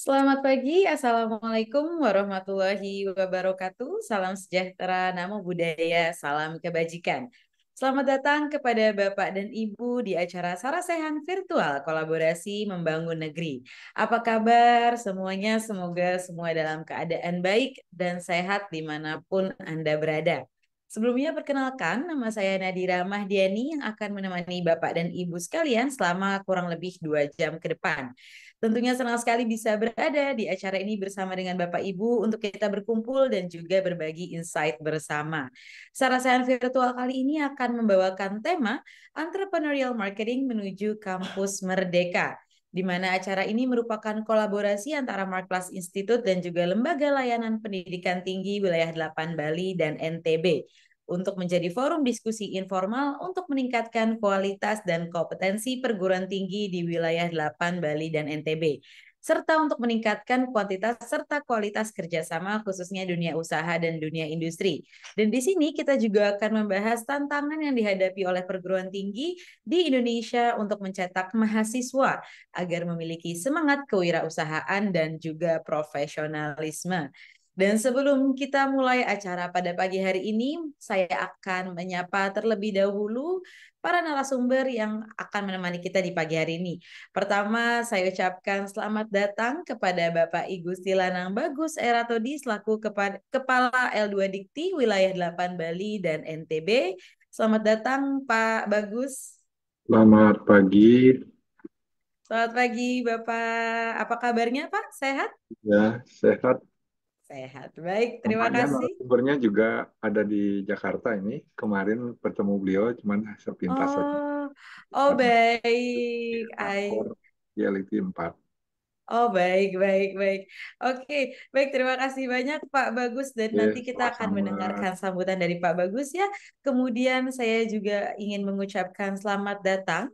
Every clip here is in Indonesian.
Selamat pagi, Assalamualaikum warahmatullahi wabarakatuh. Salam sejahtera, namo buddhaya, salam kebajikan. Selamat datang kepada Bapak dan Ibu di acara Sarasehan Virtual Kolaborasi Membangun Negeri. Apa kabar semuanya? Semoga semua dalam keadaan baik dan sehat dimanapun Anda berada. Sebelumnya perkenalkan, nama saya Nadira Mahdiani yang akan menemani Bapak dan Ibu sekalian selama kurang lebih 2 jam ke depan. Tentunya senang sekali bisa berada di acara ini bersama dengan Bapak Ibu untuk kita berkumpul dan juga berbagi insight bersama. Sarasehan virtual kali ini akan membawakan tema Entrepreneurial Marketing menuju Kampus Merdeka, di mana acara ini merupakan kolaborasi antara Marklas Institute dan juga Lembaga Layanan Pendidikan Tinggi Wilayah 8 Bali dan NTB untuk menjadi forum diskusi informal untuk meningkatkan kualitas dan kompetensi perguruan tinggi di wilayah 8 Bali dan NTB. serta untuk meningkatkan kuantitas serta kualitas kerjasama khususnya dunia usaha dan dunia industri. Dan di sini kita juga akan membahas tantangan yang dihadapi oleh perguruan tinggi di Indonesia untuk mencetak mahasiswa agar memiliki semangat kewirausahaan dan juga profesionalisme. Dan sebelum kita mulai acara pada pagi hari ini, saya akan menyapa terlebih dahulu para narasumber yang akan menemani kita di pagi hari ini. Pertama, saya ucapkan selamat datang kepada Bapak I Gusti Lanang Bagus Eratodi selaku Kepala L2 Dikti Wilayah 8 Bali dan NTB. Selamat datang Pak Bagus. Selamat pagi, Selamat pagi Bapak. Apa kabarnya Pak? Sehat? ya sehat. Sehat. Baik, terima Nampaknya kasih. narasumbernya juga ada di Jakarta ini. Kemarin bertemu beliau, cuman sepintas saja. Oh, oh baik. Kantor Reality 4. Oh baik, baik, baik. Oke, baik. Terima kasih banyak Pak Bagus. Dan Oke, nanti kita akan sama-sama. mendengarkan sambutan dari Pak Bagus ya. Kemudian saya juga ingin mengucapkan selamat datang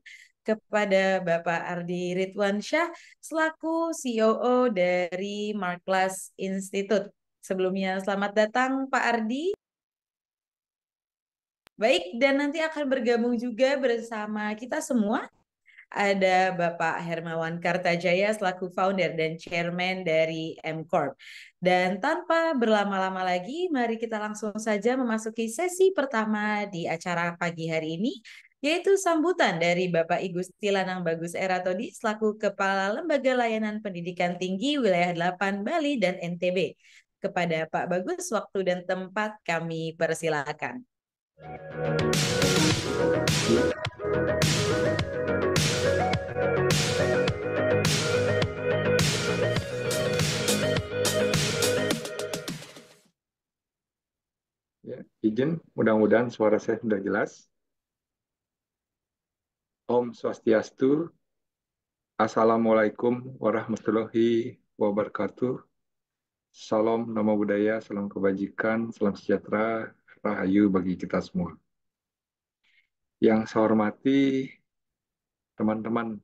kepada Bapak Ardi Ridwansyah selaku COO dari Marklas Institute. Sebelumnya selamat datang Pak Ardi. Baik, dan nanti akan bergabung juga bersama kita semua ada Bapak Hermawan Kartajaya selaku founder dan chairman dari M Corp. Dan tanpa berlama-lama lagi, mari kita langsung saja memasuki sesi pertama di acara pagi hari ini, yaitu sambutan dari Bapak I Gusti Lanang Bagus Eratodi selaku Kepala Lembaga Layanan Pendidikan Tinggi Wilayah 8 Bali dan NTB. Kepada Pak Bagus, waktu dan tempat kami persilakan. Ya, izin, mudah-mudahan suara saya sudah jelas. Om Swastiastu, Assalamualaikum warahmatullahi wabarakatuh. Salam nama budaya, salam kebajikan, salam sejahtera, rahayu bagi kita semua. Yang saya hormati teman-teman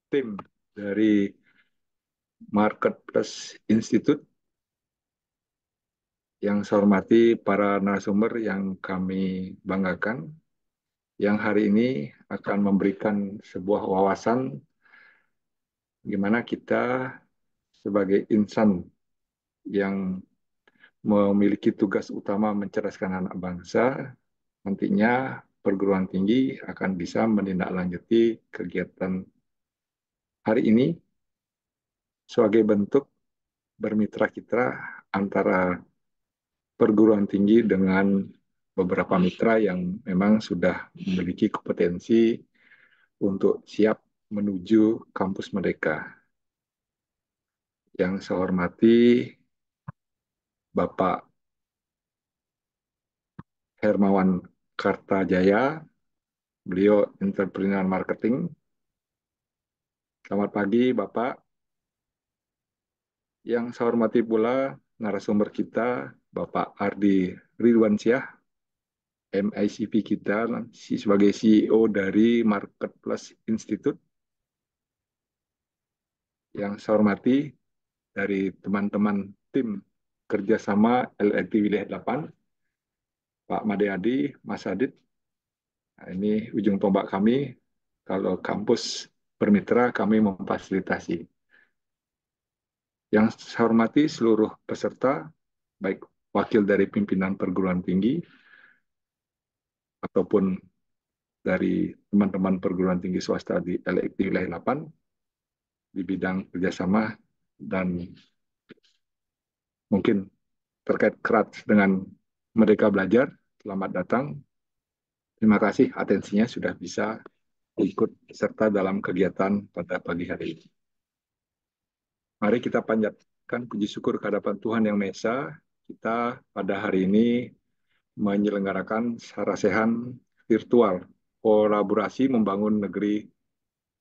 tim dari Marketplace Institute, yang saya hormati para narasumber yang kami banggakan, yang hari ini akan memberikan sebuah wawasan gimana kita sebagai insan yang memiliki tugas utama mencerdaskan anak bangsa, nantinya perguruan tinggi akan bisa menindaklanjuti kegiatan hari ini sebagai bentuk bermitra kita antara perguruan tinggi dengan beberapa mitra yang memang sudah memiliki kompetensi untuk siap menuju kampus mereka. Yang saya hormati Bapak Hermawan Kartajaya, beliau entrepreneur marketing. Selamat pagi Bapak. Yang saya hormati pula narasumber kita Bapak Ardi Ridwansyah, MICP kita sebagai CEO dari Marketplace Institute. Yang saya hormati dari teman-teman tim kerjasama LLT Wilayah 8, Pak Made Adi, Mas Adit. Nah, ini ujung tombak kami. Kalau kampus bermitra, kami memfasilitasi. Yang saya hormati seluruh peserta, baik wakil dari pimpinan perguruan tinggi, ataupun dari teman-teman perguruan tinggi swasta di LXD Wilayah 8, di bidang kerjasama, dan mungkin terkait kerat dengan Merdeka Belajar. Selamat datang. Terima kasih atensinya sudah bisa ikut serta dalam kegiatan pada pagi hari ini. Mari kita panjatkan puji syukur kehadapan Tuhan Yang Maha Esa. Kita pada hari ini menyelenggarakan sarasehan virtual kolaborasi membangun negeri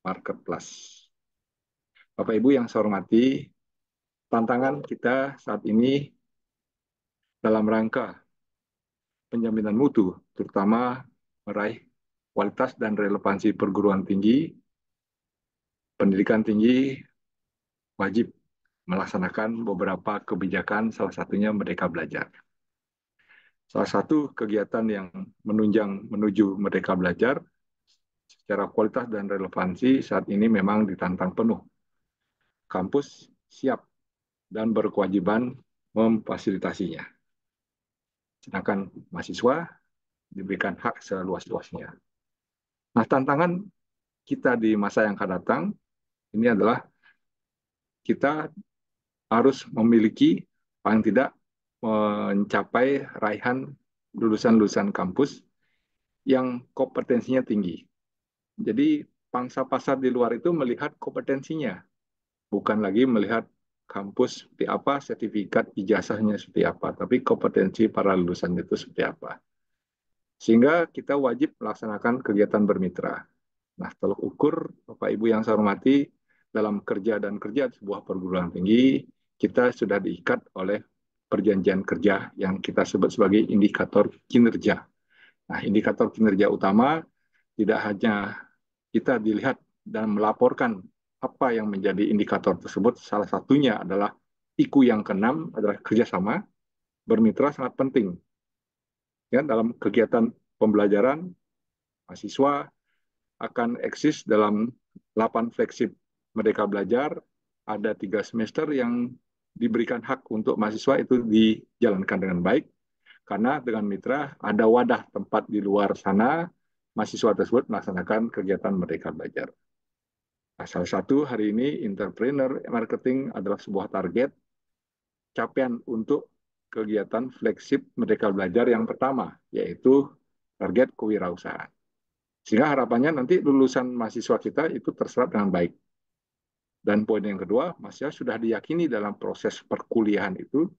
marketplace. Bapak Ibu yang saya hormati, tantangan kita saat ini dalam rangka penjaminan mutu, terutama meraih kualitas dan relevansi perguruan tinggi, pendidikan tinggi, wajib melaksanakan beberapa kebijakan, salah satunya Merdeka Belajar. Salah satu kegiatan yang menunjang menuju Merdeka Belajar secara kualitas dan relevansi saat ini memang ditantang penuh. Kampus siap dan berkewajiban memfasilitasinya. Sedangkan mahasiswa diberikan hak seluas-luasnya. Nah, tantangan kita di masa yang akan datang ini adalah kita harus memiliki paling tidak mencapai raihan lulusan-lulusan kampus yang kompetensinya tinggi. Jadi pangsa pasar di luar itu melihat kompetensinya, bukan lagi melihat kampus seperti apa, sertifikat ijazahnya seperti apa, tapi kompetensi para lulusan itu seperti apa. Sehingga kita wajib melaksanakan kegiatan bermitra. Nah, tolok ukur Bapak Ibu yang saya hormati, dalam kerja dan kerja sebuah perguruan tinggi, kita sudah diikat oleh perjanjian kerja yang kita sebut sebagai indikator kinerja. Nah, indikator kinerja utama tidak hanya kita dilihat dan melaporkan apa yang menjadi indikator tersebut, salah satunya adalah IKU yang keenam adalah kerjasama, bermitra sangat penting. Ya, dalam kegiatan pembelajaran, mahasiswa akan eksis dalam 8 flagship Merdeka Belajar, ada 3 semester yang diberikan hak untuk mahasiswa itu dijalankan dengan baik, karena dengan mitra ada wadah tempat di luar sana, mahasiswa tersebut melaksanakan kegiatan Merdeka Belajar. Nah, salah satu hari ini entrepreneur marketing adalah sebuah target capaian untuk kegiatan flagship Merdeka Belajar yang pertama, yaitu target kewirausahaan. Sehingga harapannya nanti lulusan mahasiswa kita itu terserap dengan baik. Dan poin yang kedua, mahasiswa sudah diyakini dalam proses perkuliahan itu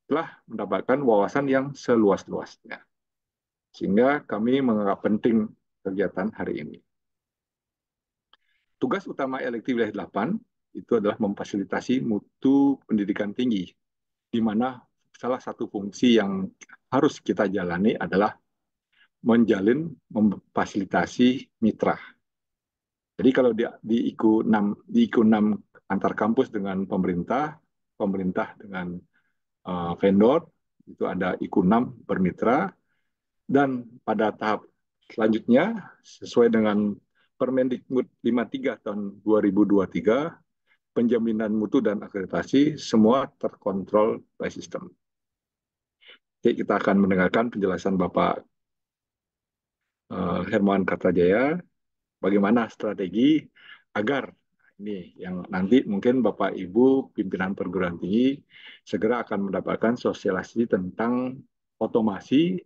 telah mendapatkan wawasan yang seluas-luasnya. Sehingga kami menganggap penting kegiatan hari ini. Tugas utama elektif wilayah 8 itu adalah memfasilitasi mutu pendidikan tinggi, di mana salah satu fungsi yang harus kita jalani adalah menjalin, memfasilitasi mitra. Jadi kalau di IKU 6 antar kampus dengan pemerintah, pemerintah dengan vendor, itu ada IKU 6 bermitra, dan pada tahap selanjutnya sesuai dengan Permendikbud 53 tahun 2023, penjaminan mutu dan akreditasi semua terkontrol by system. Jadi kita akan mendengarkan penjelasan Bapak Hermawan Kartajaya bagaimana strategi agar ini yang nanti mungkin Bapak Ibu pimpinan perguruan tinggi segera akan mendapatkan sosialisasi tentang otomasi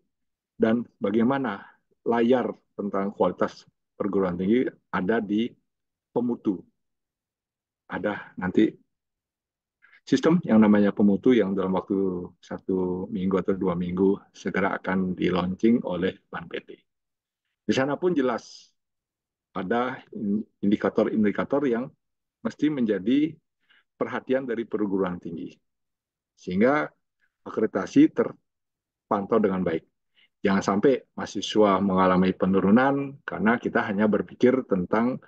dan bagaimana layar tentang kualitas perguruan tinggi ada di pemutu. Ada nanti sistem yang namanya pemutu yang dalam waktu 1 minggu atau 2 minggu segera akan di launching oleh Bank PT. Di sana pun jelas ada indikator-indikator yang mesti menjadi perhatian dari perguruan tinggi. Sehingga akreditasi terpantau dengan baik. Jangan sampai mahasiswa mengalami penurunan karena kita hanya berpikir tentang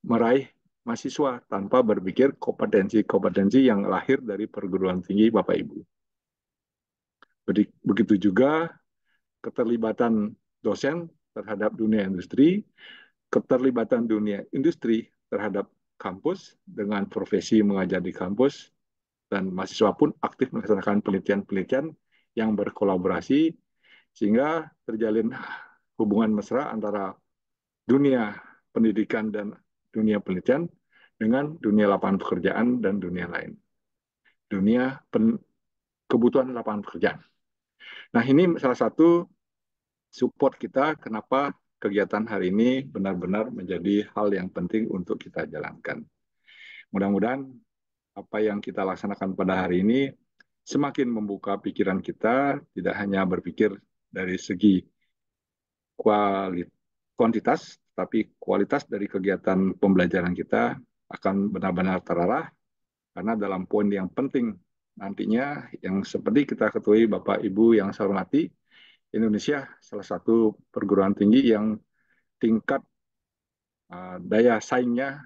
meraih mahasiswa tanpa berpikir kompetensi-kompetensi yang lahir dari perguruan tinggi Bapak Ibu. Begitu juga keterlibatan dosen terhadap dunia industri, keterlibatan dunia industri terhadap kampus dengan profesi mengajar di kampus, dan mahasiswa pun aktif melaksanakan penelitian-penelitian yang berkolaborasi sehingga terjalin hubungan mesra antara dunia pendidikan dan dunia penelitian dengan dunia lapangan pekerjaan dan dunia lain. Dunia kebutuhan lapangan pekerjaan. Nah, ini salah satu support kita kenapa kegiatan hari ini benar-benar menjadi hal yang penting untuk kita jalankan. Mudah-mudahan apa yang kita laksanakan pada hari ini semakin membuka pikiran kita, tidak hanya berpikir dari segi kuantitas, tapi kualitas dari kegiatan pembelajaran kita akan benar-benar terarah, karena dalam poin yang penting nantinya, yang seperti kita ketahui Bapak Ibu yang saya hormati, Indonesia salah satu perguruan tinggi yang tingkat daya saingnya,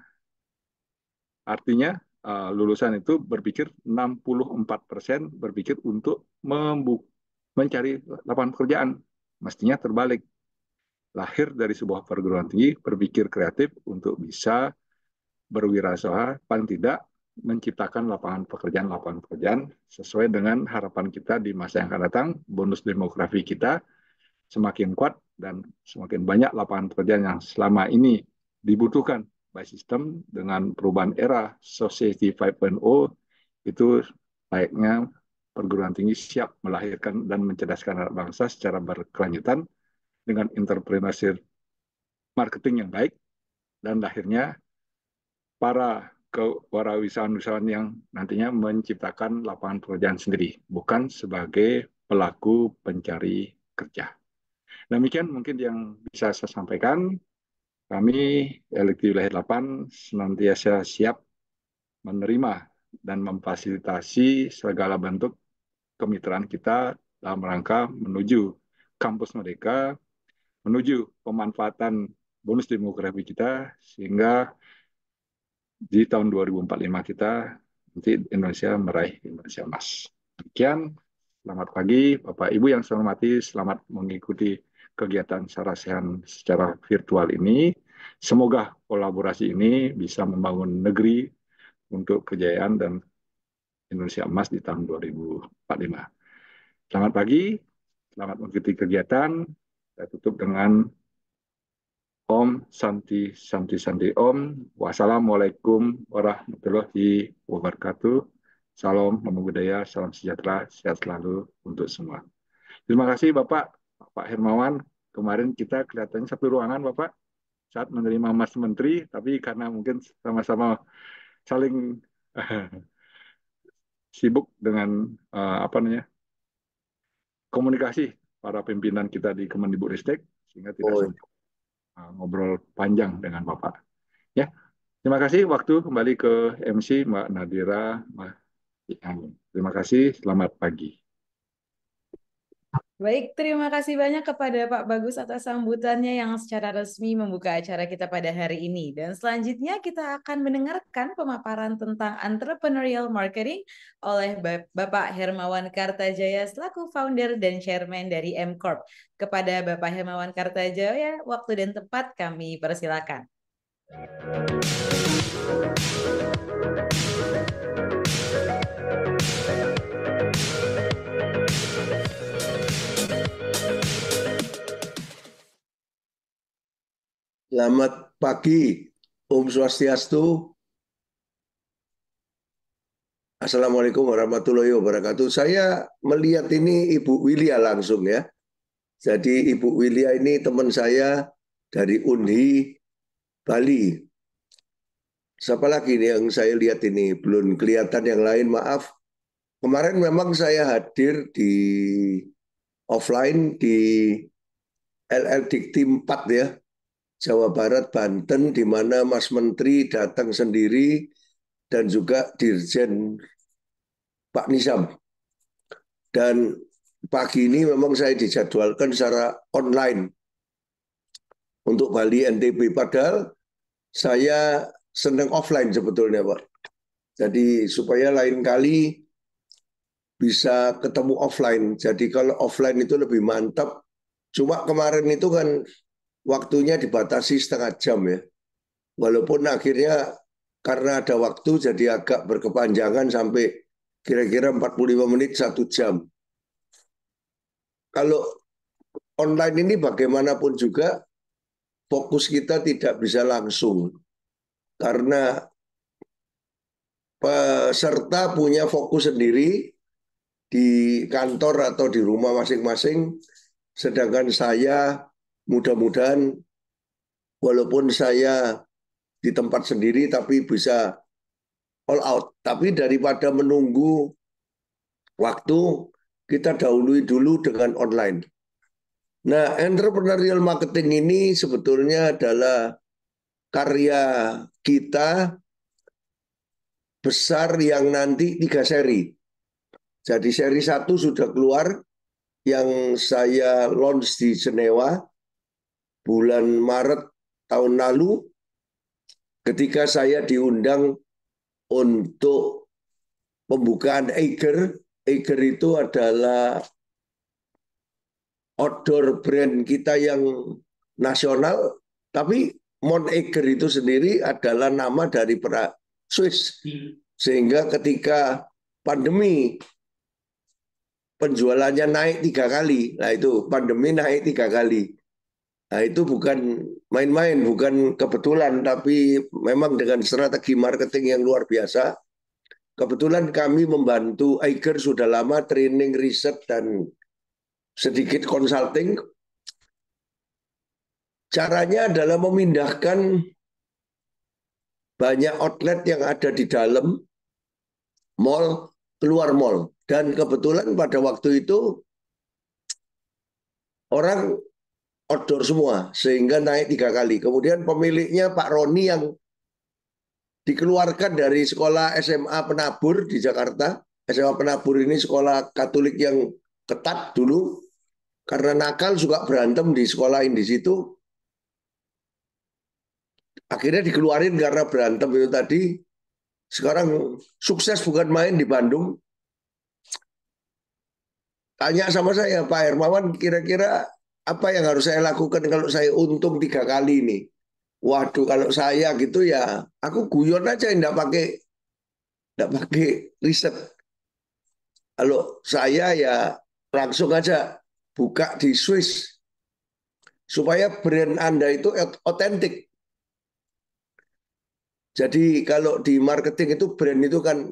artinya lulusan itu berpikir 64% berpikir untuk mencari lapangan pekerjaan. Mestinya terbalik. Lahir dari sebuah perguruan tinggi berpikir kreatif untuk bisa berwirausaha, paling tidak menciptakan lapangan pekerjaan sesuai dengan harapan kita di masa yang akan datang. Bonus demografi kita semakin kuat dan semakin banyak lapangan pekerjaan yang selama ini dibutuhkan by system. Dengan perubahan era Society 5.0 itu layaknya perguruan tinggi siap melahirkan dan mencerdaskan anak bangsa secara berkelanjutan dengan entrepreneurship marketing yang baik, dan lahirnya para kewirausahaan yang nantinya menciptakan lapangan pekerjaan sendiri, bukan sebagai pelaku pencari kerja. Demikian mungkin yang bisa saya sampaikan. Kami LKT Wilayah 8 senantiasa siap menerima dan memfasilitasi segala bentuk kemitraan kita dalam rangka menuju kampus merdeka, menuju pemanfaatan bonus demografi kita, sehingga di tahun 2045 kita nanti Indonesia meraih Indonesia Emas. Demikian, selamat pagi Bapak Ibu yang saya hormati, selamat mengikuti kegiatan Sarasehan secara virtual ini. Semoga kolaborasi ini bisa membangun negeri untuk kejayaan dan Indonesia Emas di tahun 2045. Selamat pagi, selamat mengikuti kegiatan. Saya tutup dengan Om Santi Santi Santi Om. Wassalamualaikum warahmatullahi wabarakatuh. Salam namo budaya, salam sejahtera, sehat selalu untuk semua. Terima kasih Bapak Hermawan. Kemarin kita kelihatannya satu ruangan Bapak saat menerima Mas Menteri, tapi karena mungkin sama-sama saling sibuk dengan apa namanya komunikasi para pimpinan kita di Kemendikbudristek, sehingga tidak sempat ngobrol panjang dengan Bapak. Ya, terima kasih. Waktu kembali ke MC Mbak Nadira. Terima kasih. Selamat pagi. Baik, terima kasih banyak kepada Pak Bagus atas sambutannya yang secara resmi membuka acara kita pada hari ini. Dan selanjutnya kita akan mendengarkan pemaparan tentang entrepreneurial marketing oleh Bapak Hermawan Kartajaya selaku founder dan chairman dari M Corp. Kepada Bapak Hermawan Kartajaya, waktu dan tempat kami persilakan. Selamat pagi, Om Swastiastu. Assalamualaikum warahmatullahi wabarakatuh. Saya melihat ini Ibu Wilia langsung ya. Jadi Ibu Wilia ini teman saya dari Unhi, Bali. Siapa lagi nih yang saya lihat ini? Belum kelihatan yang lain, maaf. Kemarin memang saya hadir di offline di LL Dikti 4 ya. Jawa Barat, Banten, di mana Mas Menteri datang sendiri dan juga Dirjen Pak Nizam. Dan pagi ini memang saya dijadwalkan secara online untuk Bali NTB. Padahal saya senang offline sebetulnya Pak. Jadi supaya lain kali bisa ketemu offline. Jadi kalau offline itu lebih mantap. Cuma kemarin itu kan waktunya dibatasi setengah jam ya. Walaupun akhirnya karena ada waktu jadi agak berkepanjangan sampai kira-kira 45 menit 1 jam. Kalau online ini bagaimanapun juga fokus kita tidak bisa langsung. Karena peserta punya fokus sendiri di kantor atau di rumah masing-masing. Sedangkan saya mudah-mudahan walaupun saya di tempat sendiri tapi bisa all out. Tapi daripada menunggu waktu, kita dahului dulu dengan online. Nah, entrepreneurial marketing ini sebetulnya adalah karya kita besar yang nanti 3 seri. Jadi seri 1 sudah keluar yang saya launch di Jenewa bulan Maret tahun lalu ketika saya diundang untuk pembukaan Eiger. Eiger itu adalah outdoor brand kita yang nasional, tapi Mount Eiger itu sendiri adalah nama dari Swiss. Sehingga ketika pandemi penjualannya naik 3 kali. Nah itu pandemi naik 3 kali. Nah itu bukan main-main, bukan kebetulan, tapi memang dengan strategi marketing yang luar biasa. Kebetulan kami membantu Eiger sudah lama training, riset, dan sedikit consulting. Caranya adalah memindahkan banyak outlet yang ada di dalam mall keluar mall. Dan kebetulan pada waktu itu orang outdoor semua, sehingga naik 3 kali. Kemudian pemiliknya Pak Roni yang dikeluarkan dari sekolah SMA Penabur di Jakarta. SMA Penabur ini sekolah Katolik yang ketat dulu. Karena nakal suka berantem di sekolah di situ. Akhirnya dikeluarin karena berantem itu tadi. Sekarang sukses bukan main di Bandung. Tanya sama saya, Pak Hermawan, kira-kira apa yang harus saya lakukan kalau saya untung 3 kali ini? Waduh, kalau saya gitu ya, aku guyon aja, enggak pakai riset. Kalau saya ya langsung aja buka di Swiss supaya brand Anda itu otentik. Jadi kalau di marketing itu brand itu kan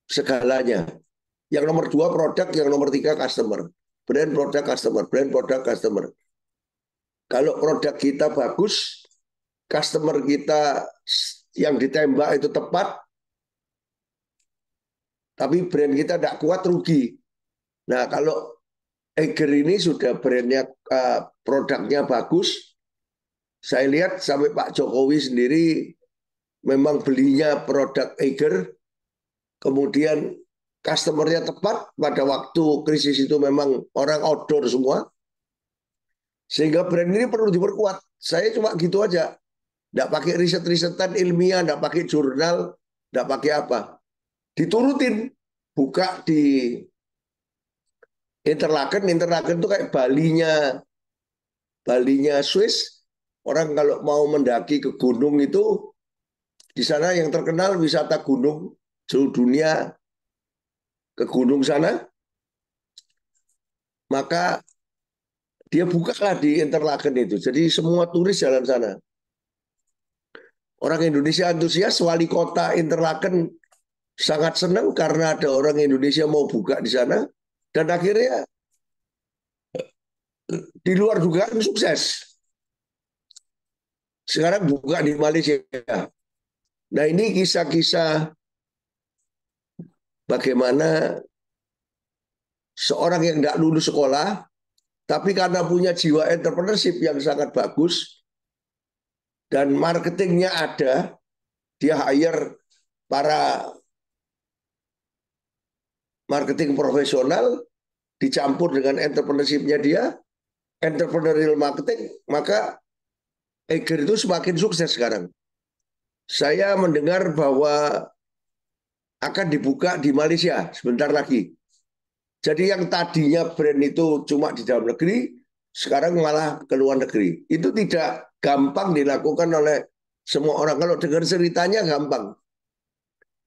segalanya. Yang nomor 2 produk, yang nomor 3 customer. Brand, produk, customer. Brand, produk, customer. Kalau produk kita bagus, customer kita yang ditembak itu tepat, tapi brand kita tidak kuat, rugi. Nah, kalau Eiger ini sudah brandnya, produknya bagus, saya lihat sampai Pak Jokowi sendiri memang belinya produk Eiger, kemudian customernya tepat pada waktu krisis itu memang orang outdoor semua, sehingga brand ini perlu diperkuat. Saya cuma gitu aja, tidak pakai riset-risetan ilmiah, tidak pakai jurnal, tidak pakai apa. Diturutin, buka di Interlaken. Interlaken itu kayak Balinya Swiss. Orang kalau mau mendaki ke gunung itu, di sana yang terkenal wisata gunung seluruh dunia ke gunung sana, maka dia bukalah di Interlaken itu. Jadi semua turis jalan sana. Orang Indonesia antusias, wali kota Interlaken sangat senang karena ada orang Indonesia mau buka di sana, dan akhirnya di luar dugaan sukses. Sekarang buka di Malaysia. Nah ini kisah-kisah bagaimana seorang yang tidak lulus sekolah, tapi karena punya jiwa entrepreneurship yang sangat bagus, dan marketingnya ada, dia hire para marketing profesional, dicampur dengan entrepreneurship-nya dia, entrepreneurial marketing, maka Eiger itu semakin sukses sekarang. Saya mendengar bahwa akan dibuka di Malaysia sebentar lagi. Jadi yang tadinya brand itu cuma di dalam negeri, sekarang malah ke luar negeri. Itu tidak gampang dilakukan oleh semua orang. Kalau dengar ceritanya gampang.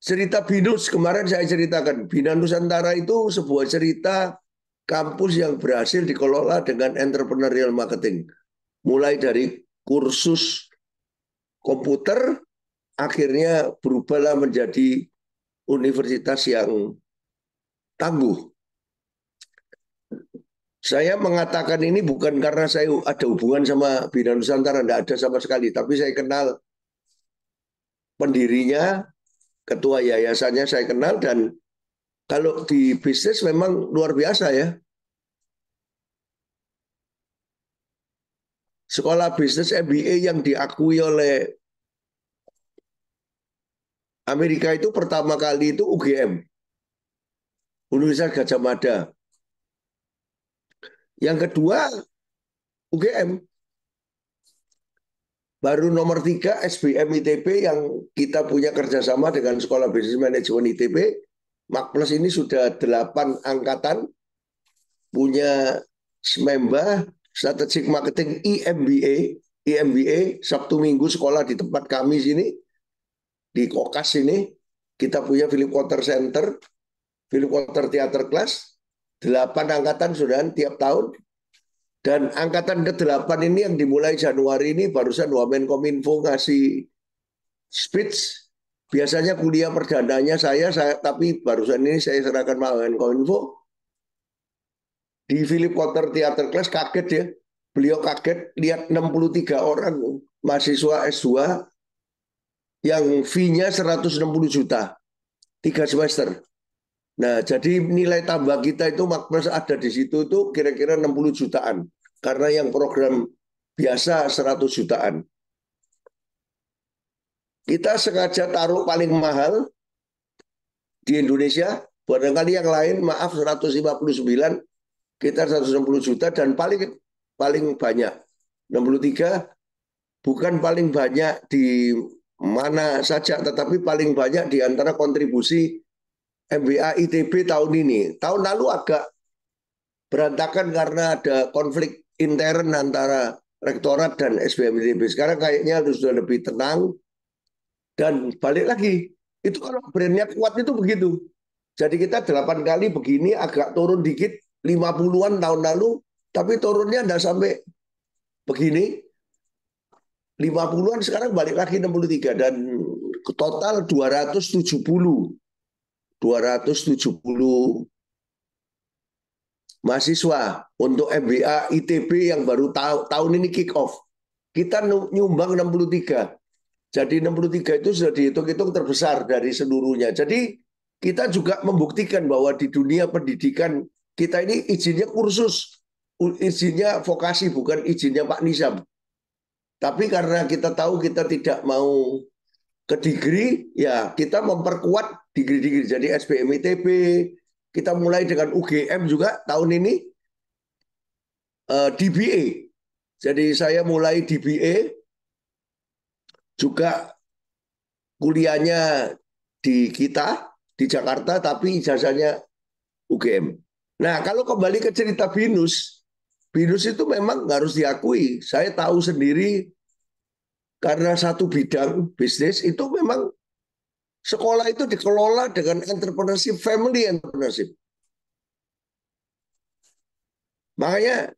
Cerita Binus kemarin saya ceritakan. Bina Nusantara itu sebuah cerita kampus yang berhasil dikelola dengan entrepreneurial marketing. Mulai dari kursus komputer, akhirnya berubahlah menjadi universitas yang tangguh. Saya mengatakan ini bukan karena saya ada hubungan sama Bina Nusantara, tidak ada sama sekali. Tapi saya kenal pendirinya, ketua yayasannya saya kenal, dan kalau di bisnis memang luar biasa ya. Sekolah bisnis MBA yang diakui oleh Amerika itu pertama kali itu UGM, Universitas Gadjah Mada. Yang kedua UGM. Baru nomor 3 SBM ITB yang kita punya kerjasama dengan Sekolah Bisnis Manajemen ITB. Makplus ini sudah 8 angkatan, punya SMEMBA, Strategic Marketing IMBA, Sabtu Minggu sekolah di tempat kami sini, di Kokas ini. Kita punya Philip Kotler Center, Philip Kotler Theater Class, 8 angkatan sudah tiap tahun. Dan angkatan ke-8 ini yang dimulai Januari ini barusan Wamenkominfo ngasih speech. Biasanya kuliah perdananya saya tapi barusan ini saya serahkan Wamenkominfo. Di Philip Kotler Theater Class kaget ya. Beliau kaget lihat 63 orang mahasiswa S2 yang fee-nya 160 juta. 3 semester. Nah, jadi nilai tambah kita itu Makpres ada di situ tuh kira-kira 60 jutaan. Karena yang program biasa 100 jutaan. Kita sengaja taruh paling mahal di Indonesia. Barangkali yang lain, maaf 159, kita 160 juta dan paling banyak. 63 bukan paling banyak di mana saja, tetapi paling banyak di antara kontribusi MBA ITB tahun ini. Tahun lalu agak berantakan karena ada konflik intern antara rektorat dan SBM ITB. Sekarang kayaknya sudah lebih tenang. Dan balik lagi, itu kalau brandnya kuat itu begitu. Jadi kita 8 kali begini, agak turun dikit, 50-an tahun lalu, tapi turunnya tidak sampai begini. 50-an sekarang balik lagi 63 dan total 270 mahasiswa untuk MBA ITB yang baru tahun ini kick off. Kita nyumbang 63. Jadi 63 itu sudah dihitung-hitung terbesar dari seluruhnya. Jadi kita juga membuktikan bahwa di dunia pendidikan kita ini izinnya kursus, izinnya vokasi, bukan izinnya Pak Nizam. Tapi karena kita tahu kita tidak mau ke degree, ya kita memperkuat degree-degree. Jadi SBM ITB, kita mulai dengan UGM juga tahun ini, DBA. Jadi saya mulai DBA, juga kuliahnya di kita, di Jakarta, tapi ijazahnya UGM. Nah, kalau kembali ke cerita BINUS, BINUS itu memang harus diakui. Saya tahu sendiri karena satu bidang bisnis itu memang sekolah itu dikelola dengan entrepreneurship, family entrepreneurship. Makanya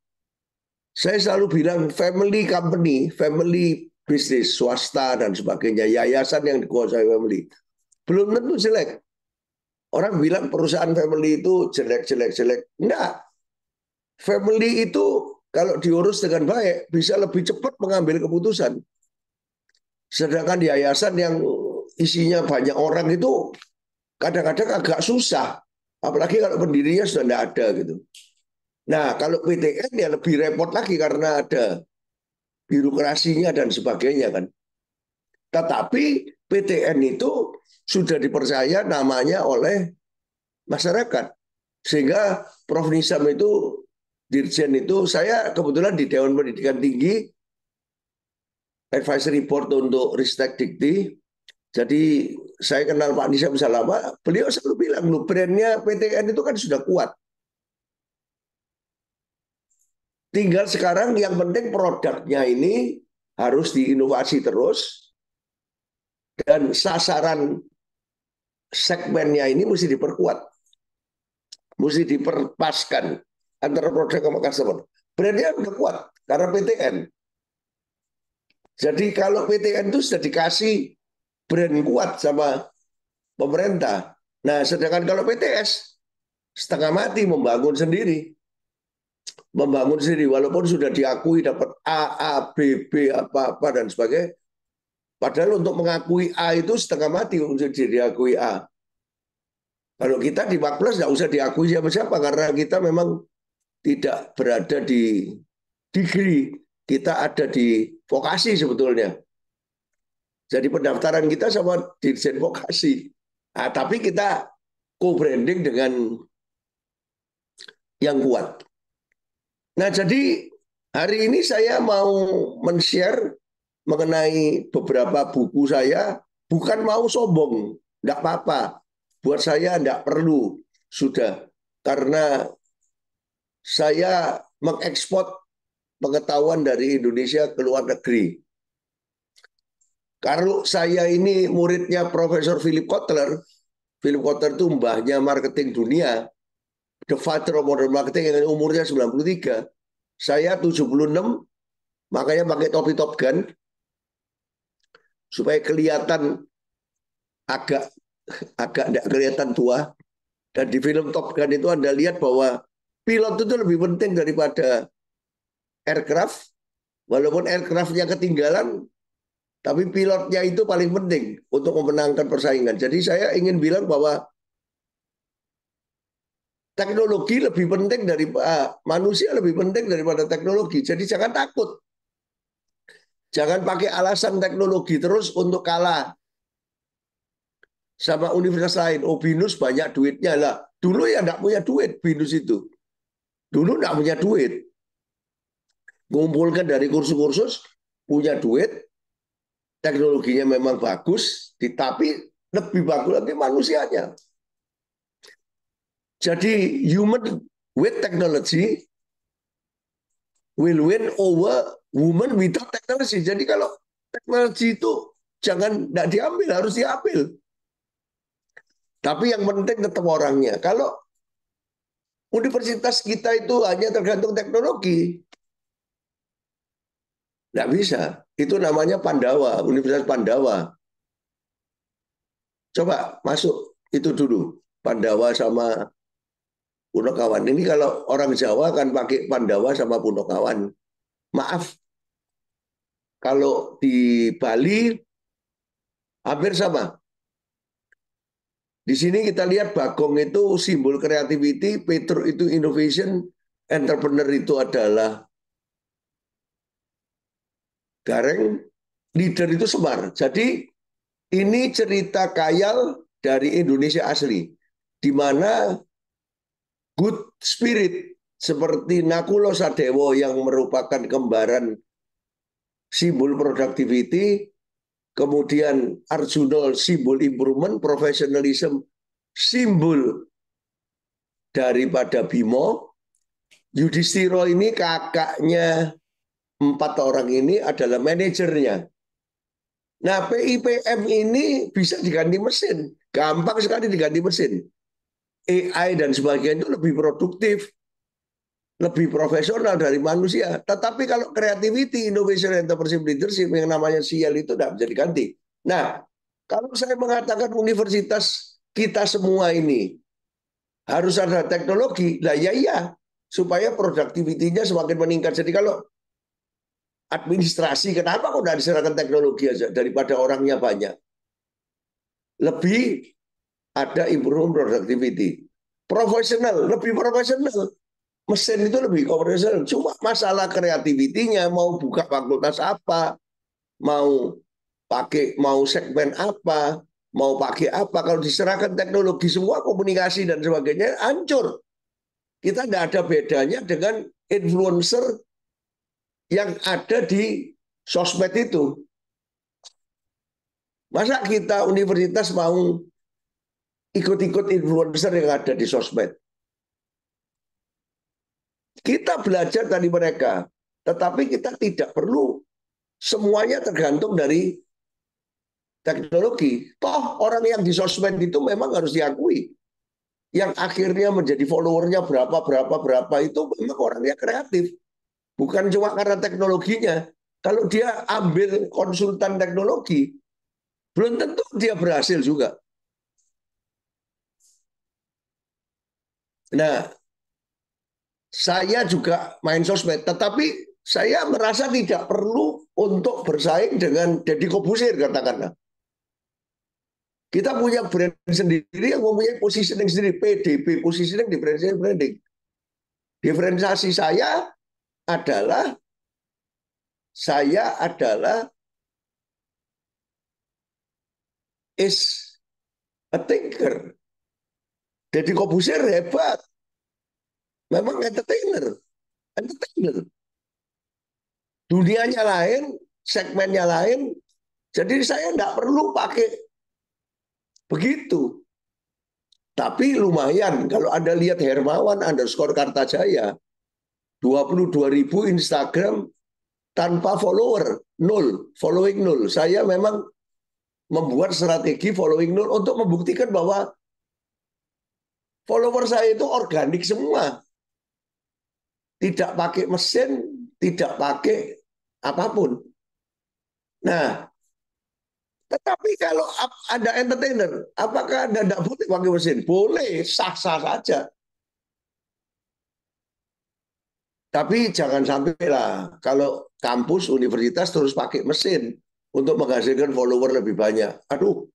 saya selalu bilang family company, family bisnis, swasta dan sebagainya, yayasan yang dikuasai family. Belum tentu jelek. Orang bilang perusahaan family itu jelek. Enggak. Family itu kalau diurus dengan baik bisa lebih cepat mengambil keputusan. Sedangkan yayasan yang isinya banyak orang itu kadang-kadang agak susah. Apalagi kalau pendirinya sudah tidak ada gitu. Nah, kalau PTN ya lebih repot lagi karena ada birokrasinya dan sebagainya kan. Tetapi PTN itu sudah dipercaya namanya oleh masyarakat. Sehingga Prof. Nizam itu, Dirjen itu, saya kebetulan di Dewan Pendidikan Tinggi, Advisory Board untuk Ristek Dikti. Jadi saya kenal Pak Nizam sudah lama, beliau selalu bilang, brandnya PTN itu kan sudah kuat. Tinggal sekarang yang penting produknya ini harus diinovasi terus dan sasaran segmennya ini mesti diperkuat. Mesti diperpaskan antara produk sama customer. Brandnya udah kuat karena PTN. Jadi kalau PTN itu sudah dikasih brand kuat sama pemerintah. Nah, sedangkan kalau PTS setengah mati membangun sendiri. Walaupun sudah diakui dapat A, B, apa dan sebagainya. Padahal untuk mengakui A itu setengah mati untuk diakui A. Kalau kita di Makpres nggak usah diakui siapa-siapa karena kita memang tidak berada di degree, kita ada di vokasi sebetulnya. Jadi pendaftaran kita sama Dirjen Vokasi. Nah, tapi kita co-branding dengan yang kuat. Nah, jadi hari ini saya mau men-share mengenai beberapa buku saya, bukan mau sombong, enggak apa-apa. Buat saya enggak perlu, sudah. Karena saya mengekspor pengetahuan dari Indonesia ke luar negeri. Kalau saya ini muridnya Profesor Philip Kotler itu mbahnya marketing dunia, the father of modern marketing, yang umurnya 93. Saya 76, makanya pakai topi Top Gun supaya kelihatan agak agak tidak kelihatan tua. Dan di film Top Gun itu Anda lihat bahwa pilot itu lebih penting daripada aircraft. Walaupun aircraftnya ketinggalan, tapi pilotnya itu paling penting untuk memenangkan persaingan. Jadi saya ingin bilang bahwa teknologi lebih penting dari manusia, lebih penting daripada teknologi. Jadi jangan takut. Jangan pakai alasan teknologi terus untuk kalah sama universitas lain. Oh, BINUS banyak duitnya lah. Dulu ya enggak punya duit BINUS itu. Dulu enggak punya duit. Ngumpulkan dari kursus-kursus, punya duit, teknologinya memang bagus, tapi lebih bagus lagi manusianya. Jadi human with technology will win over woman without technology. Jadi kalau teknologi itu jangan enggak diambil, harus diambil. Tapi yang penting tetap orangnya. Kalau universitas kita itu hanya tergantung teknologi, nggak bisa. Itu namanya Pandawa, Universitas Pandawa. Coba masuk itu dulu, Pandawa sama Punokawan. Ini kalau orang Jawa kan pakai Pandawa sama Punokawan. Maaf, kalau di Bali hampir sama. Di sini kita lihat Bagong itu simbol creativity, Petruk itu innovation, entrepreneur itu adalah Gareng, leader itu Semar. Jadi ini cerita khayal dari Indonesia asli, di mana good spirit seperti Nakulo Sadewo yang merupakan kembaran simbol productivity, kemudian Arjuna simbol improvement, professionalism simbol daripada Bimo, Yudhistira ini kakaknya 4 orang ini adalah manajernya. Nah, PIPM ini bisa diganti mesin. Gampang sekali diganti mesin. AI dan sebagainya itu lebih produktif, lebih profesional dari manusia. Tetapi kalau creativity, innovation, entrepreneurship, leadership yang namanya SIAL itu tidak bisa diganti. Nah, kalau saya mengatakan universitas kita semua ini harus ada teknologi, lah ya iya, supaya produktivitinya semakin meningkat. Jadi kalau administrasi, kenapa kok tidak diserahkan teknologi aja daripada orangnya banyak? Lebih ada improvement productivity. Profesional, lebih profesional. Mesin itu lebih profesional. Cuma masalah kreativitinya, mau buka fakultas apa, mau segmen apa, mau pakai apa. Kalau diserahkan teknologi semua, komunikasi dan sebagainya, hancur. Kita tidak ada bedanya dengan influencer yang ada di sosmed itu. Masa kita universitas mau ikut-ikut influencer yang ada di sosmed? Kita belajar dari mereka, tetapi kita tidak perlu semuanya tergantung dari teknologi. Toh orang yang di sosmed itu memang harus diakui. Yang akhirnya menjadi followernya berapa itu memang orangnya kreatif. Bukan cuma karena teknologinya. Kalau dia ambil konsultan teknologi, belum tentu dia berhasil juga. Nah, saya juga main sosmed, tetapi saya merasa tidak perlu untuk bersaing dengan Deddy Corbuzier, katakanlah. Kita punya brand sendiri yang mempunyai positioning sendiri, PDB, positioning, differentiation branding. Diferensiasi saya adalah is a thinker. Deddy Corbuzier hebat. Memang entertainer. Dunianya lain, segmennya lain. Jadi saya nggak perlu pakai begitu. Tapi lumayan kalau Anda lihat Hermawan underscore Kartajaya, 22.000 Instagram tanpa follower, nol, following nol. Saya memang membuat strategi following nol untuk membuktikan bahwa follower saya itu organik semua. Tidak pakai mesin, tidak pakai apapun. Nah, tetapi kalau ada entertainer, apakah Anda tidak boleh pakai mesin? Boleh, sah-sah saja. Tapi jangan sampai lah kalau kampus, universitas terus pakai mesin untuk menghasilkan follower lebih banyak. Aduh,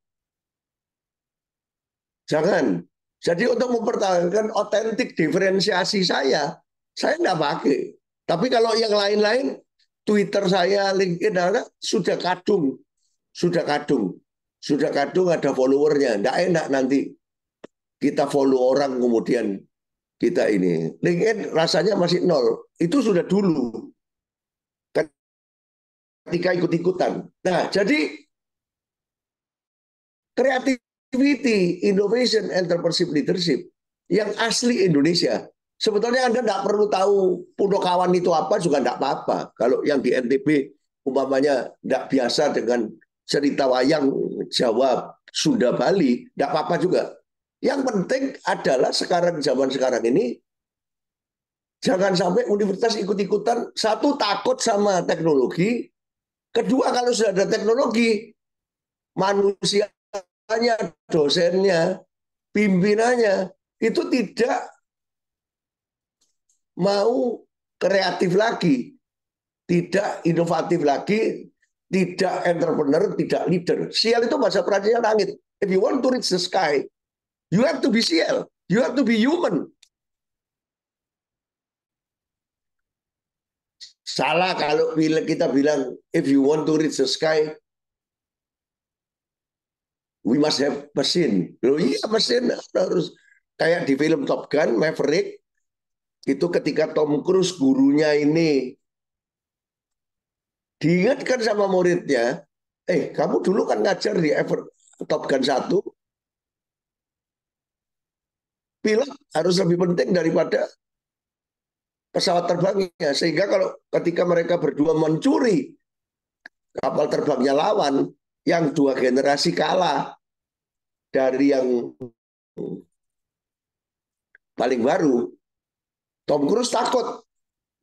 jangan. Jadi untuk mempertahankan otentik diferensiasi saya nggak pakai. Tapi kalau yang lain-lain, Twitter saya, LinkedIn, sudah kadung. Sudah kadung ada followernya. Nggak enak nanti kita follow orang kemudian kita ini. LinkedIn rasanya masih nol. Itu sudah dulu. Ketika ikut-ikutan. Nah, jadi creativity, innovation, entrepreneurship, leadership yang asli Indonesia. Sebetulnya Anda tidak perlu tahu Punokawan itu apa juga tidak apa-apa. Kalau yang di NTB umpamanya tidak biasa dengan cerita wayang Jawa, Sunda, Bali, tidak apa-apa juga. Yang penting adalah zaman sekarang ini jangan sampai universitas ikut-ikutan. Satu, takut sama teknologi. Kedua, kalau sudah ada teknologi, manusianya, dosennya, pimpinannya itu tidak mau kreatif lagi, tidak inovatif lagi, tidak entrepreneur, tidak leader. Sial itu bahasa Prancisnya langit. If you want to reach the sky, you have to be sial. You have to be human. Salah kalau kita bilang if you want to reach the sky, we must have mesin. Loh iya, mesin harus kayak di film Top Gun, Maverick. Itu ketika Tom Cruise gurunya ini diingatkan sama muridnya, kamu dulu kan ngajar di Top Gun 1, pilot harus lebih penting daripada pesawat terbangnya. Sehingga kalau ketika mereka berdua mencuri kapal terbangnya lawan, yang dua generasi kalah dari yang paling baru, Tom Cruise takut.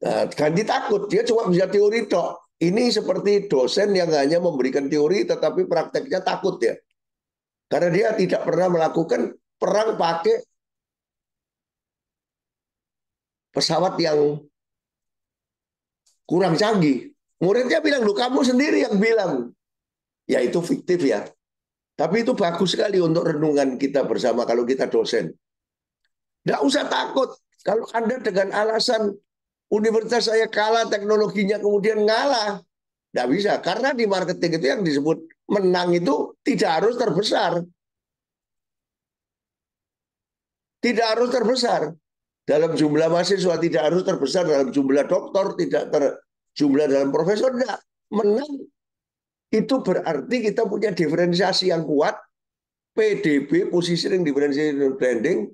Nah, ganti takut, dia cuma bisa teori tok. Ini seperti dosen yang hanya memberikan teori tetapi prakteknya takut ya. Karena dia tidak pernah melakukan perang pakai pesawat yang kurang canggih. Muridnya bilang, "Loh, kamu sendiri yang bilang." Ya itu fiktif ya. Tapi itu bagus sekali untuk renungan kita bersama kalau kita dosen. Nggak usah takut. Kalau Anda dengan alasan universitas saya kalah, teknologinya kemudian ngalah. Nggak bisa. Karena di marketing itu yang disebut menang itu tidak harus terbesar. Tidak harus terbesar. Dalam jumlah mahasiswa tidak harus terbesar. Dalam jumlah doktor tidak jumlah dalam profesor. Enggak. Menang itu berarti kita punya diferensiasi yang kuat. PDB, positioning, differentiation, branding.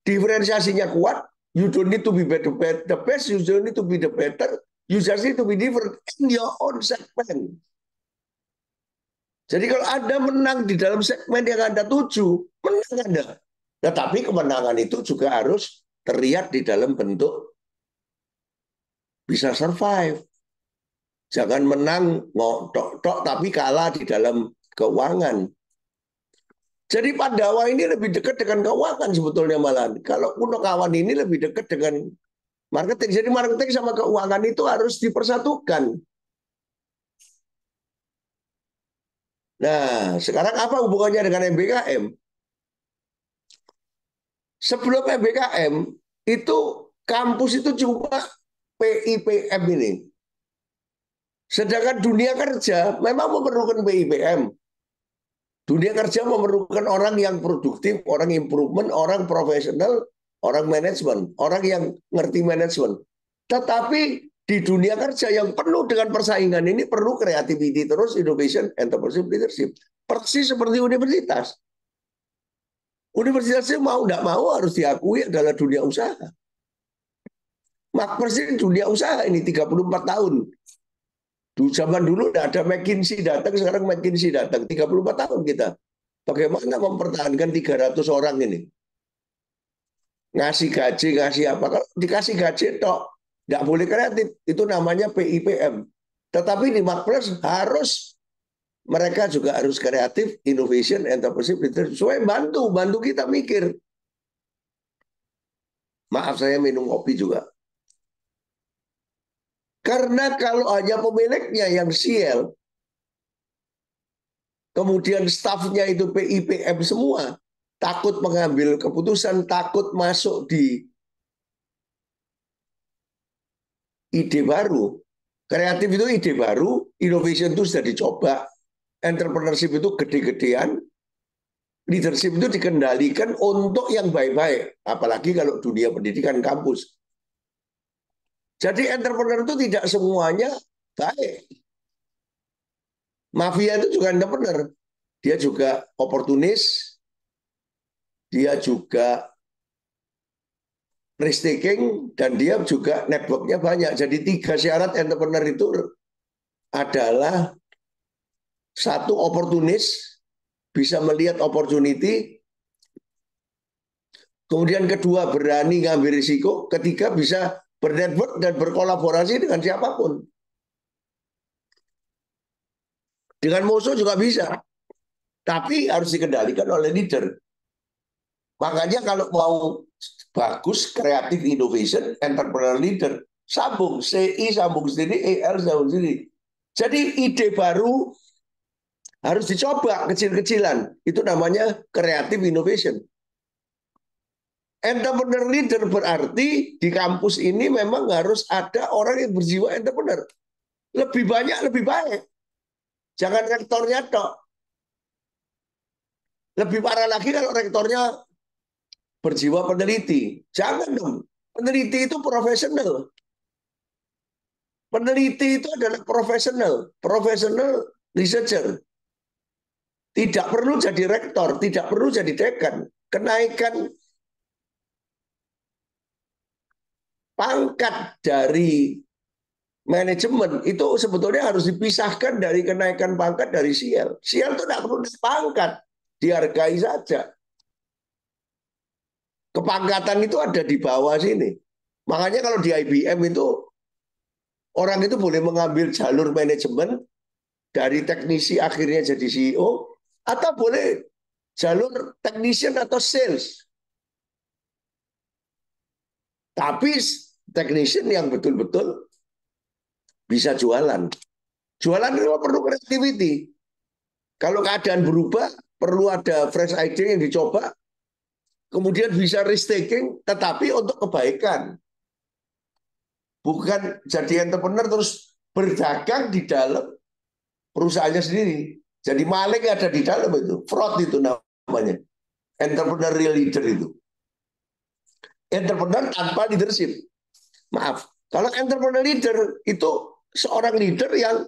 Diferensiasinya kuat. You don't need to be the best, you don't need to be the better, you just need to be different in your own segment. Jadi kalau Anda menang di dalam segmen yang Anda tuju, menang Anda. Tetapi kemenangan itu juga harus terlihat di dalam bentuk bisa survive. Jangan menang ngotok-tok tapi kalah di dalam keuangan. Jadi Pandawa ini lebih dekat dengan keuangan sebetulnya malah. Kalau Punokawan ini lebih dekat dengan marketing. Jadi marketing sama keuangan itu harus dipersatukan. Nah, sekarang apa hubungannya dengan MBKM? Sebelum MBKM, itu kampus itu cuma PIPM ini. Sedangkan dunia kerja memang memerlukan PIPM. Dunia kerja memerlukan orang yang produktif, orang improvement, orang profesional, orang manajemen, orang yang ngerti manajemen. Tetapi Di dunia kerja yang penuh dengan persaingan ini perlu creativity terus, innovation, entrepreneurship, leadership. Persis seperti universitas. Universitas mau tidak mau harus diakui adalah dunia usaha. Persis dunia usaha ini 34 tahun. Zaman dulu tidak ada McKinsey datang, sekarang McKinsey datang. 34 tahun kita. Bagaimana mempertahankan 300 orang ini? Ngasih gaji, ngasih apa? Kalau dikasih gaji, tok. Nggak boleh kreatif. Itu namanya PIPM. Tetapi di Marketplace harus mereka juga harus kreatif, innovation, entrepreneurship, leadership. Supaya bantu kita mikir. Maaf saya minum kopi juga. Karena kalau hanya pemiliknya yang sial, kemudian stafnya itu PIPM semua, takut mengambil keputusan, takut masuk di ide baru. Kreatif itu ide baru, innovation itu sudah dicoba, entrepreneurship itu gede-gedean, leadership itu dikendalikan untuk yang baik-baik. Apalagi kalau dunia pendidikan kampus. Jadi entrepreneur itu tidak semuanya baik. Mafia itu juga entrepreneur. Dia juga oportunis, dia juga risk taking, dan dia juga networknya banyak. Jadi 3 syarat entrepreneur itu adalah: satu, oportunis, bisa melihat opportunity. Kemudian kedua, berani ngambil risiko. Ketiga, bisa bernetwork dan berkolaborasi dengan siapapun. Dengan musuh juga bisa. Tapi harus dikendalikan oleh leader. Makanya kalau mau bagus, kreatif, innovation, entrepreneur, leader, sambung. CI sambung sendiri, EL sambung sendiri. Jadi ide baru harus dicoba kecil-kecilan. Itu namanya creative innovation. Entrepreneur leader berarti di kampus ini memang harus ada orang yang berjiwa entrepreneur. Lebih banyak, lebih baik. Jangan rektornya tok. Lebih parah lagi kalau rektornya berjiwa peneliti. Jangan dong. Peneliti itu profesional. Peneliti itu adalah profesional. Profesional researcher. Tidak perlu jadi rektor, tidak perlu jadi dekan. Kenaikan pangkat dari manajemen itu sebetulnya harus dipisahkan dari kenaikan pangkat dari sial. Sial itu tidak perlu dipangkat, dihargai saja. Kepangkatan itu ada di bawah sini. Makanya kalau di IBM itu orang itu boleh mengambil jalur manajemen dari teknisi akhirnya jadi CEO, atau boleh jalur technician atau sales. Tapi technician yang betul-betul bisa jualan. Jualan itu perlu creativity. Kalau keadaan berubah, perlu ada fresh idea yang dicoba. Kemudian bisa risk taking, tetapi untuk kebaikan. Bukan jadi entrepreneur terus berdagang di dalam perusahaannya sendiri. Jadi maling ada di dalam itu. Fraud itu namanya. Entrepreneurial leader itu. Entrepreneur tanpa leadership. Maaf. Kalau entrepreneur leader itu seorang leader yang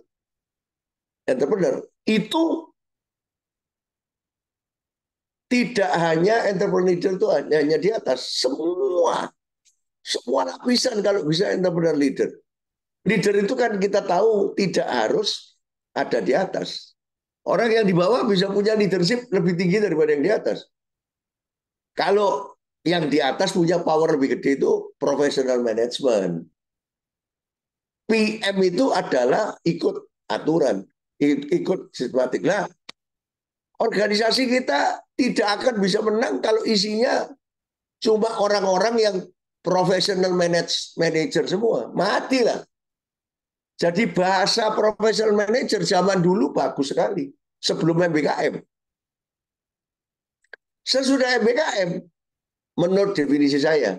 entrepreneur. Itu tidak hanya entrepreneur leader itu hanya di atas. Semua lapisan kalau bisa entrepreneur leader. Leader itu kan kita tahu tidak harus ada di atas. Orang yang di bawah bisa punya leadership lebih tinggi daripada yang di atas. Kalau yang di atas punya power lebih gede itu professional management. PM itu adalah ikut aturan, ikut sistematik. Nah, organisasi kita tidak akan bisa menang kalau isinya cuma orang-orang yang professional manager semua. Matilah. Jadi bahasa professional manager zaman dulu bagus sekali. Sebelum MBKM. Sesudah MBKM, menurut definisi saya,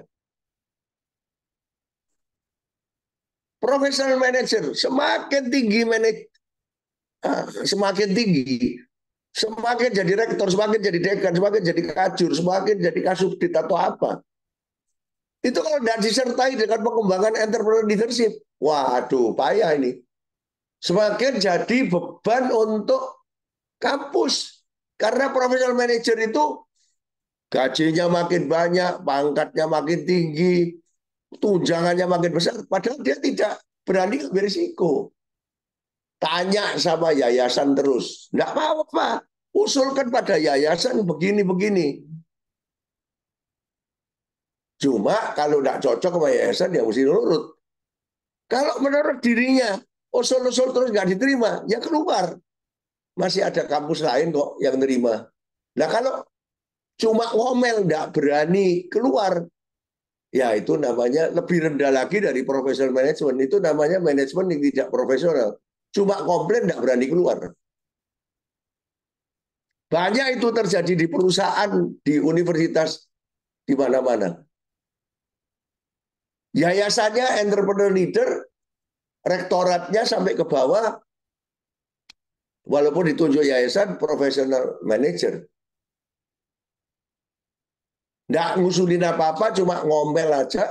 professional manager semakin tinggi semakin jadi rektor, semakin jadi dekan, semakin jadi kajur, semakin jadi kasubdit atau apa. Itu kalau tidak disertai dengan pengembangan entrepreneur leadership, waduh, payah ini. Semakin jadi beban untuk kampus. Karena professional manager itu gajinya makin banyak, pangkatnya makin tinggi, tunjangannya makin besar, padahal dia tidak berani ambil risiko. Tanya sama yayasan terus, enggak apa-apa, usulkan pada yayasan begini-begini. Cuma kalau enggak cocok sama yayasan, ya mesti nurut. Kalau menurut dirinya, usul-usul terus nggak diterima, ya keluar. Masih ada kampus lain kok yang nerima. Nah kalau cuma ngomel, nggak berani keluar, ya itu namanya lebih rendah lagi dari professional management. Itu namanya manajemen yang tidak profesional. Cuma komplain, nggak berani keluar. Banyak itu terjadi di perusahaan, di universitas, di mana-mana. Yayasannya entrepreneur leader, rektoratnya sampai ke bawah, walaupun ditunjuk yayasan professional manager. Nggak ngusulin apa-apa, cuma ngomel aja.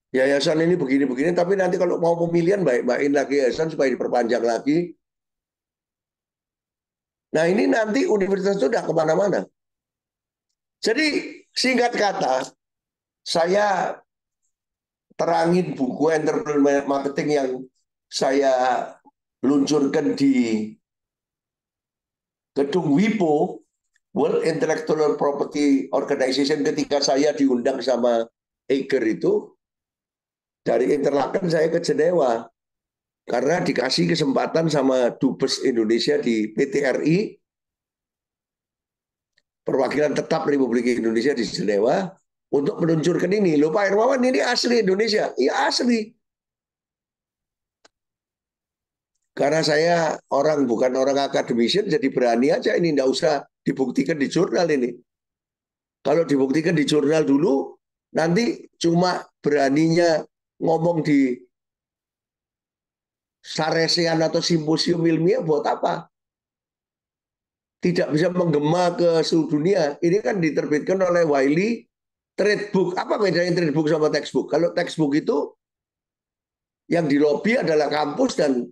Yayasan ini begini-begini, tapi nanti kalau mau pemilihan, baik-baikin lagi yayasan supaya diperpanjang lagi. Nah ini nanti universitas itu udah kemana-mana. Jadi singkat kata, saya terangin buku entrepreneur marketing yang saya luncurkan di gedung WIPO, World Intellectual Property Organization, ketika saya diundang sama Eiger itu. Dari Interlaken saya ke Jenewa karena dikasih kesempatan sama Dubes Indonesia di PTRI, perwakilan tetap Republik Indonesia di Jenewa, untuk meluncurkan ini. Loh Pak Hermawan, ini asli Indonesia? Iya asli. Karena saya bukan orang akademisi, jadi berani aja ini, nggak usah dibuktikan di jurnal ini. Kalau dibuktikan di jurnal dulu, nanti cuma beraninya ngomong di saresean atau simposium ilmiah buat apa? Tidak bisa menggema ke seluruh dunia. Ini kan diterbitkan oleh Wiley Trade Book. Apa bedanya trade book sama textbook? Kalau textbook itu yang dilobi adalah kampus dan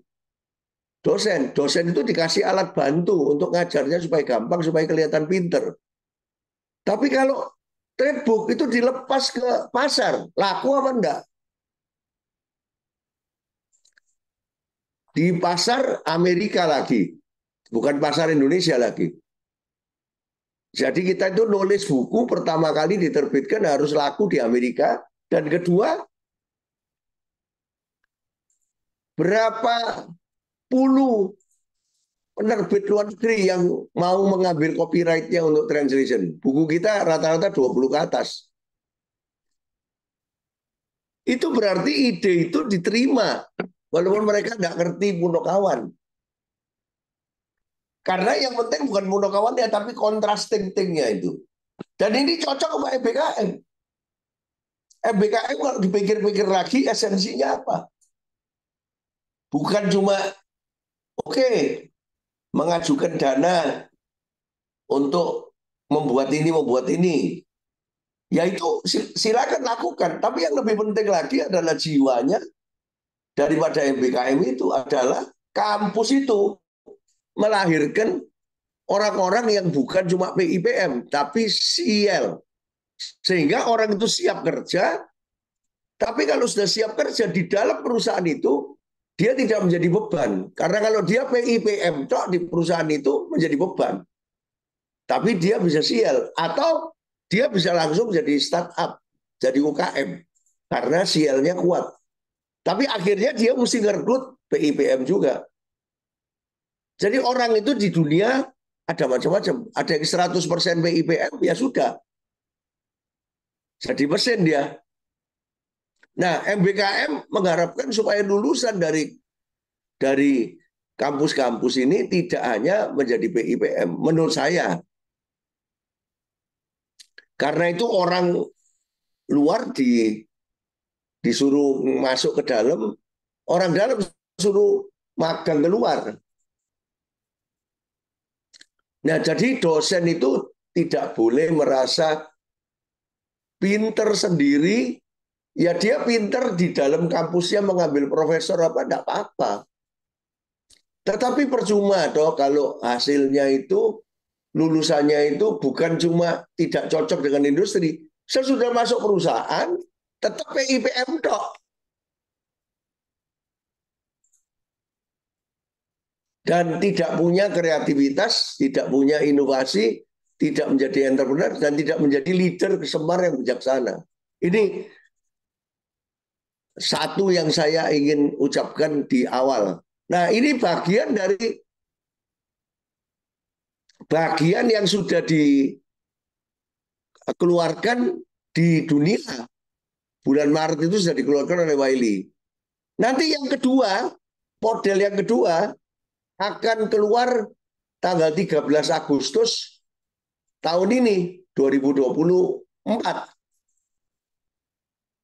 dosen. Dosen itu dikasih alat bantu untuk ngajarnya supaya gampang, supaya kelihatan pinter. Tapi kalau trade book itu dilepas ke pasar, laku apa enggak? Di pasar Amerika lagi, bukan pasar Indonesia lagi. Jadi kita itu nulis buku pertama kali diterbitkan harus laku di Amerika. Dan kedua, berapa puluh penerbit luar negeri yang mau mengambil copyright-nya untuk translation. Buku kita rata-rata 20 ke atas. Itu berarti ide itu diterima. Walaupun mereka nggak ngerti punokawan. Karena yang penting bukan punokawannya, tapi contrasting-nya itu. Dan ini cocok sama MBKM. MBKM kalau dipikir-pikir lagi esensinya apa? Bukan cuma mengajukan dana untuk membuat ini. Ya itu silakan lakukan. Tapi yang lebih penting lagi adalah jiwanya daripada MBKM itu adalah kampus itu melahirkan orang-orang yang bukan cuma PIPM, tapi CL. Sehingga orang itu siap kerja, tapi kalau sudah siap kerja di dalam perusahaan itu, dia tidak menjadi beban. Karena kalau dia PIPM, di perusahaan itu menjadi beban. Tapi dia bisa CL. Atau dia bisa langsung jadi startup, jadi UKM. Karena CL-nya kuat. Tapi akhirnya dia mesti ngerekrut PIPM juga. Jadi orang itu di dunia ada macam-macam. Ada yang 100% PIPM, ya sudah. Jadi mesin dia. Nah, MBKM mengharapkan supaya lulusan dari kampus-kampus ini tidak hanya menjadi PIPM. Menurut saya. Karena itu orang luar disuruh masuk ke dalam, orang dalam disuruh magang keluar. Nah, jadi dosen itu tidak boleh merasa pinter sendiri Ya dia pinter di dalam kampusnya mengambil profesor apa, enggak apa-apa. Tetapi percuma toh kalau hasilnya itu, lulusannya itu bukan cuma tidak cocok dengan industri. Sesudah masuk perusahaan, tetap PIPM toh. Dan tidak punya kreativitas, tidak punya inovasi, tidak menjadi entrepreneur, dan tidak menjadi leader kesemar yang bijaksana. Ini satu yang saya ingin ucapkan di awal. Nah, ini bagian yang sudah dikeluarkan di dunia. Bulan Maret itu sudah dikeluarkan oleh Wiley. Nanti yang kedua, model yang kedua akan keluar tanggal 13 Agustus tahun ini, 2024.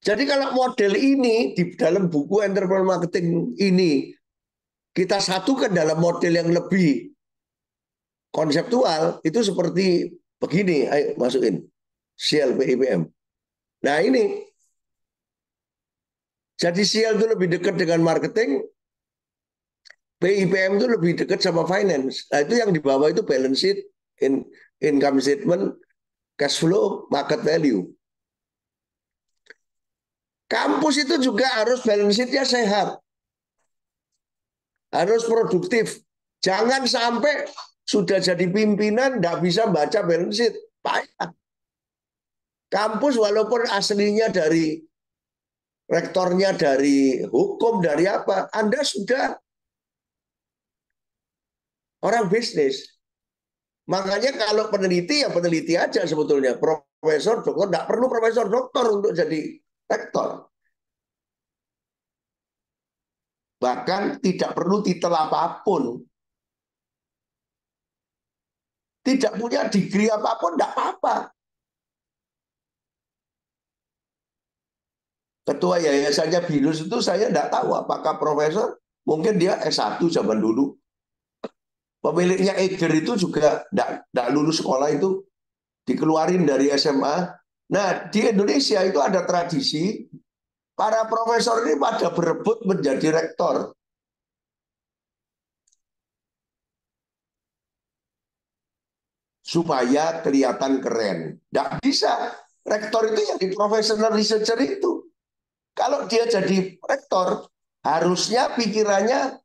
Jadi kalau model ini di dalam buku Entrepreneur Marketing ini kita satukan dalam model yang lebih konseptual, itu seperti begini. Ayo masukin Sial PIPM. Nah ini, jadi Sial itu lebih dekat dengan marketing, PIPM itu lebih dekat sama finance. Nah itu yang di bawah itu balance sheet, income statement, cash flow, market value. Kampus itu juga harus balance sheet-nya sehat. Harus produktif. Jangan sampai sudah jadi pimpinan tidak bisa baca balance sheet. Payah. Kampus walaupun aslinya dari rektornya dari hukum, dari apa, Anda sudah orang bisnis. Makanya kalau peneliti ya peneliti aja sebetulnya. Profesor, dokter, tidak perlu profesor, dokter untuk jadi rektor. Bahkan tidak perlu titel apapun. Tidak punya degree apapun, tidak apa-apa. Ketua yayasannya BINUS itu saya tidak tahu apakah profesor, mungkin dia S1 zaman dulu. Pemiliknya Eiger itu juga tidak lulus sekolah itu, dikeluarin dari SMA. Nah, di Indonesia itu ada tradisi, para profesor ini pada berebut menjadi rektor. Supaya kelihatan keren. Tidak bisa. Rektor itu yang di professional researcher itu. Kalau dia jadi rektor, harusnya pikirannya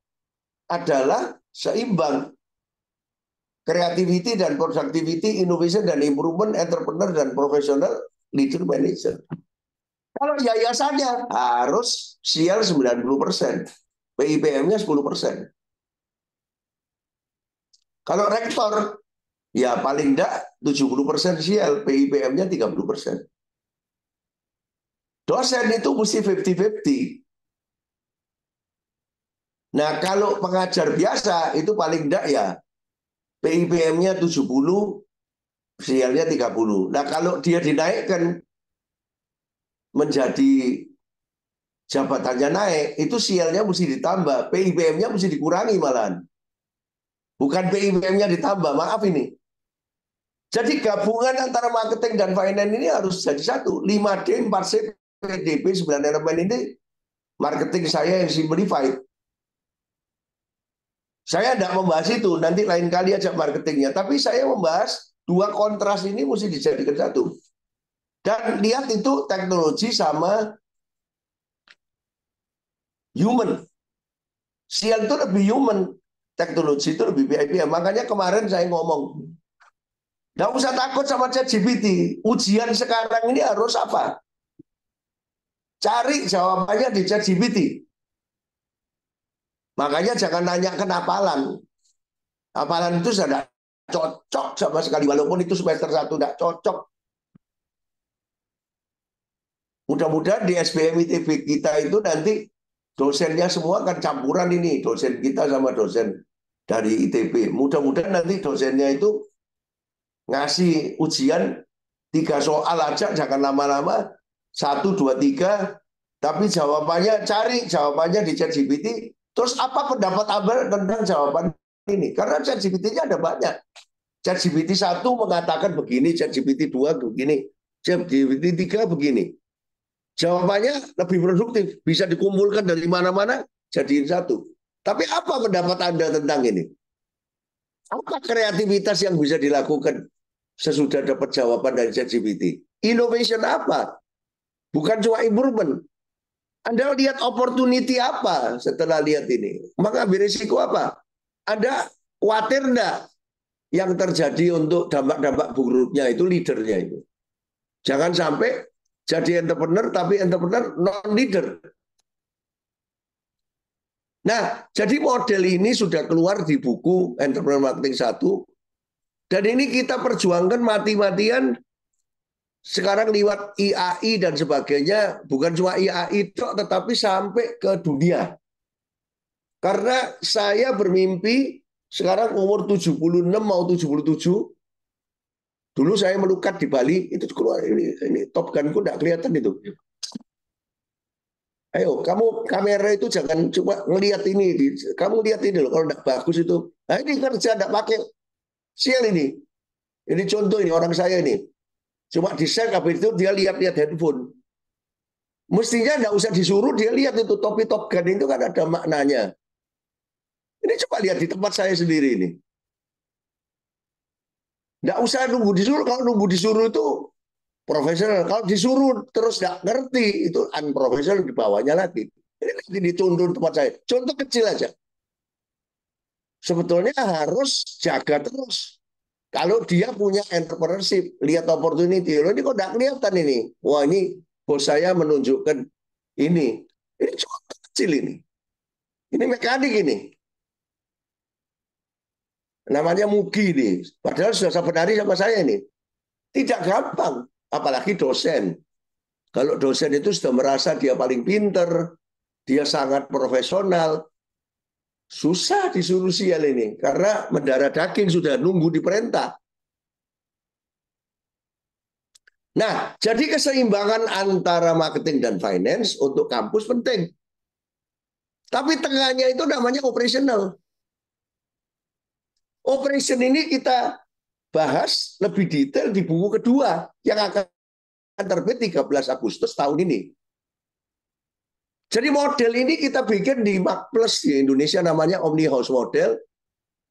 adalah seimbang. Creativity dan productivity, innovation dan improvement, entrepreneur dan professional, leader manager. Kalau yayasannya harus sial 90%, PIPM-nya 10%. Kalau rektor, ya paling enggak 70% sial, PIPM-nya 30%. Dosen itu mesti 50-50. Nah, kalau pengajar biasa itu paling enggak ya PIPM-nya 70, sialnya 30. Nah, kalau dia dinaikkan menjadi jabatannya naik, itu sialnya mesti ditambah, PIPM-nya mesti dikurangi malahan. Bukan PIPM-nya ditambah, maaf ini. Jadi gabungan antara marketing dan finance ini harus jadi satu. 5D, 4C, PDP, 9 elemen ini marketing saya yang simplified. Saya tidak membahas itu, nanti lain kali aja marketingnya. Tapi saya membahas dua kontras ini mesti dijadikan satu. Dan lihat itu teknologi sama human. Sial itu lebih human, teknologi itu lebih VIP. Makanya kemarin saya ngomong, nggak usah takut sama ChatGPT. Ujian sekarang ini harus apa? Cari jawabannya di ChatGPT. Makanya jangan nanya kenapalan. Hafalan itu sudah cocok sama sekali. Walaupun itu semester 1 tidak cocok. Mudah-mudahan di SBM ITB kita itu nanti dosennya semua akan campuran ini. Dosen kita sama dosen dari ITB. Mudah-mudahan nanti dosennya itu ngasih ujian 3 soal aja. Jangan lama-lama. 1, 2, 3. Tapi jawabannya cari. Jawabannya di ChatGPT. Terus apa pendapat Abel tentang jawaban ini? Karena ChatGPT-nya ada banyak. ChatGPT 1 mengatakan begini, ChatGPT 2 begini, ChatGPT 3 begini. Jawabannya lebih produktif, bisa dikumpulkan dari mana-mana, jadiin satu. Tapi apa pendapat Anda tentang ini? Apa kreativitas yang bisa dilakukan sesudah dapat jawaban dari ChatGPT? Innovation apa? Bukan cuma improvement. Anda lihat opportunity apa setelah lihat ini? Mengambil risiko apa? Anda khawatir enggak yang terjadi untuk dampak-dampak buruknya itu leadernya itu? Jangan sampai jadi entrepreneur tapi entrepreneur non leader. Nah, jadi model ini sudah keluar di buku Entrepreneur Marketing 1 dan ini kita perjuangkan mati-matian sekarang lewat IAI dan sebagainya, bukan cuma IAI tetapi sampai ke dunia. Karena saya bermimpi sekarang umur 76 mau 77. Dulu saya melukat di Bali, itu keluar ini Top Gun-ku enggak kelihatan itu. Ayo, kamu kamera itu jangan cuma ngelihat ini, kamu lihat ini loh, kalau enggak bagus itu. Nah ini kerja enggak pakai sial ini. Ini contoh ini orang saya ini. Cuma di-share habis itu dia lihat-lihat handphone. Mestinya enggak usah disuruh, dia lihat itu topi Top Gun itu kan ada maknanya. Ini coba lihat di tempat saya sendiri ini. Enggak usah nunggu disuruh, kalau nunggu disuruh itu profesional. Kalau disuruh terus nggak ngerti, itu unprofesional di bawahnya lagi. Ini dicontoh tempat saya. Contoh kecil aja. Sebetulnya harus jaga terus. Kalau dia punya entrepreneurship, lihat opportunity. Loh, ini kok nggak kelihatan ini. Wah ini bos saya menunjukkan ini. Ini contoh kecil ini. Ini mekanik ini. Namanya Mugi nih. Padahal sudah sebenarnya sama saya ini. Tidak gampang. Apalagi dosen. Kalau dosen itu sudah merasa dia paling pinter, dia sangat profesional, susah disuruh sial ini. Karena mendarah daging sudah nunggu diperintah. Nah, jadi keseimbangan antara marketing dan finance untuk kampus penting. Tapi tengahnya itu namanya operational. Operation ini kita bahas lebih detail di buku kedua yang akan terbit 13 Agustus tahun ini. Jadi model ini kita bikin di MarkPlus di Indonesia namanya Omni House Model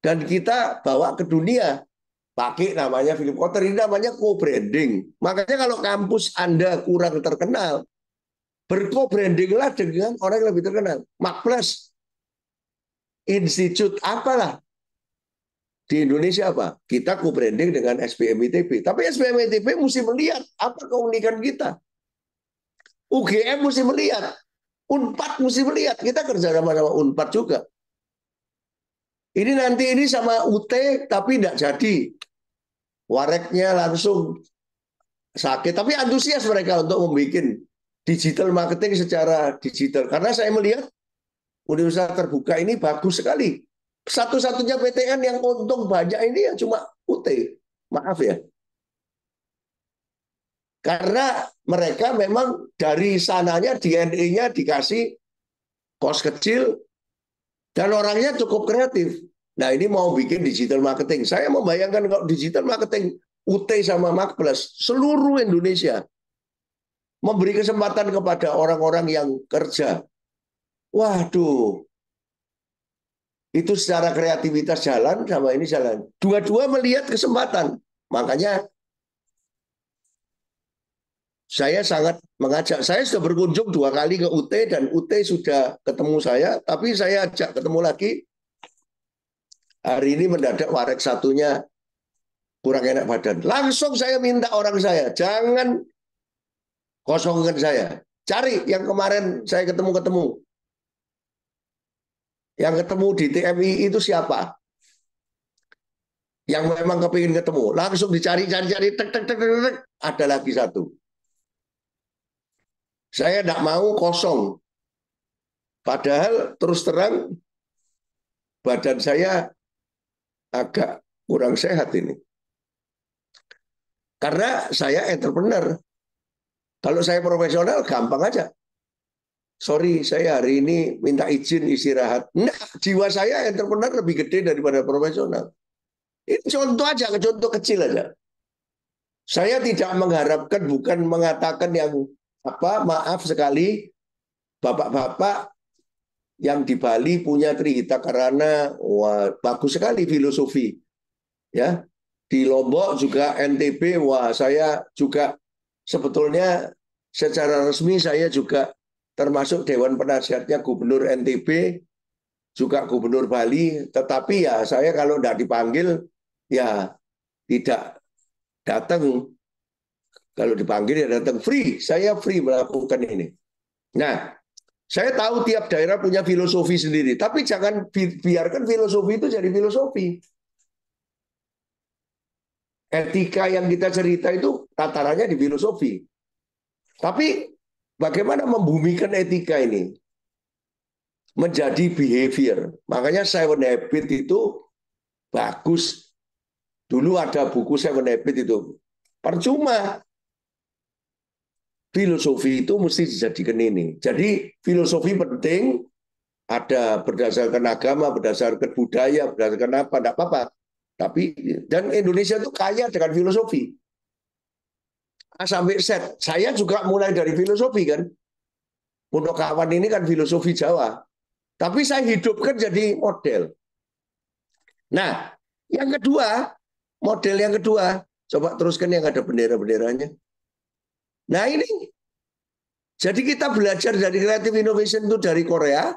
dan kita bawa ke dunia. Pakai namanya Philip Kotler, ini namanya co-branding. Makanya kalau kampus Anda kurang terkenal, berko-brandinglah dengan orang yang lebih terkenal. MarkPlus, Institute apalah. Di Indonesia apa? Kita co-branding dengan SBM ITB. Tapi SBM ITB mesti melihat apa keunikan kita. UGM mesti melihat. Unpad mesti melihat. Kita kerja sama Unpad juga. Ini nanti ini sama UT tapi tidak jadi. Wareknya langsung sakit. Tapi antusias mereka untuk membuat digital marketing secara digital. Karena saya melihat Universitas Terbuka ini bagus sekali. Satu-satunya PTN yang untung banyak ini ya cuma UT. Maaf ya. Karena mereka memang dari sananya DNA-nya dikasih kos kecil dan orangnya cukup kreatif. Nah ini mau bikin digital marketing. Saya membayangkan kalau digital marketing UT sama MarkPlus seluruh Indonesia memberi kesempatan kepada orang-orang yang kerja. Waduh. Itu secara kreativitas jalan sama ini jalan. Dua-dua melihat kesempatan. Makanya saya sangat mengajak. Saya sudah berkunjung 2 kali ke UT dan UT sudah ketemu saya. Tapi saya ajak ketemu lagi. Hari ini mendadak warek satunya kurang enak badan. Langsung saya minta orang saya. Jangan kosongkan saya. Cari yang kemarin saya ketemu-ketemu. Yang ketemu di TMI itu siapa? Yang memang kepingin ketemu. Langsung dicari-cari, tek. Ada lagi satu. Saya tidak mau kosong. Padahal terus terang badan saya agak kurang sehat ini. Karena saya entrepreneur. Kalau saya profesional gampang aja. Sorry, saya hari ini minta izin istirahat. Nah, jiwa saya entrepreneur lebih gede daripada profesional. Ini contoh aja, contoh kecil aja. Saya tidak mengharapkan, bukan mengatakan yang maaf sekali, bapak-bapak yang di Bali punya Trihita Karana, wah bagus sekali filosofi, ya. Di Lombok juga NTB, wah saya juga sebetulnya secara resmi saya juga termasuk Dewan Penasihatnya Gubernur NTB, juga Gubernur Bali, tetapi ya saya kalau tidak dipanggil ya tidak datang. Kalau dipanggil ya datang, free, saya free melakukan ini. Nah, saya tahu tiap daerah punya filosofi sendiri, tapi jangan biarkan filosofi itu jadi filosofi. Etika yang kita cerita itu tatarannya di filosofi. Tapi bagaimana membumikan etika ini menjadi behavior? Makanya Seven Habits itu bagus. Dulu ada buku Seven Habits itu. Percuma. Filosofi itu mesti dijadikan ini. Jadi filosofi penting, ada berdasarkan agama, berdasarkan budaya, berdasarkan apa, tidak apa-apa. Tapi dan Indonesia itu kaya dengan filosofi. A sampai Z. Saya juga mulai dari filosofi kan. Punakawan ini kan filosofi Jawa. Tapi saya hidupkan jadi model. Nah, yang kedua, model yang kedua, coba teruskan yang ada bendera-benderanya. Nah ini, jadi kita belajar dari creative innovation itu dari Korea,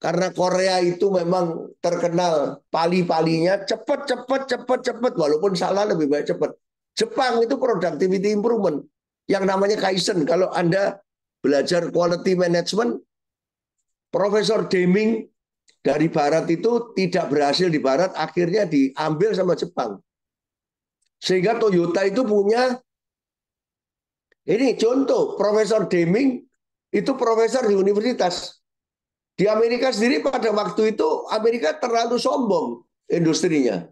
karena Korea itu memang terkenal pali-palinya cepat, walaupun salah lebih baik cepat. Jepang itu productivity improvement, yang namanya Kaizen. Kalau Anda belajar quality management, Profesor Deming dari Barat itu tidak berhasil di Barat, akhirnya diambil sama Jepang. Sehingga Toyota itu punya, ini contoh, Profesor Deming itu profesor di universitas. Di Amerika sendiri pada waktu itu, Amerika terlalu sombong industrinya.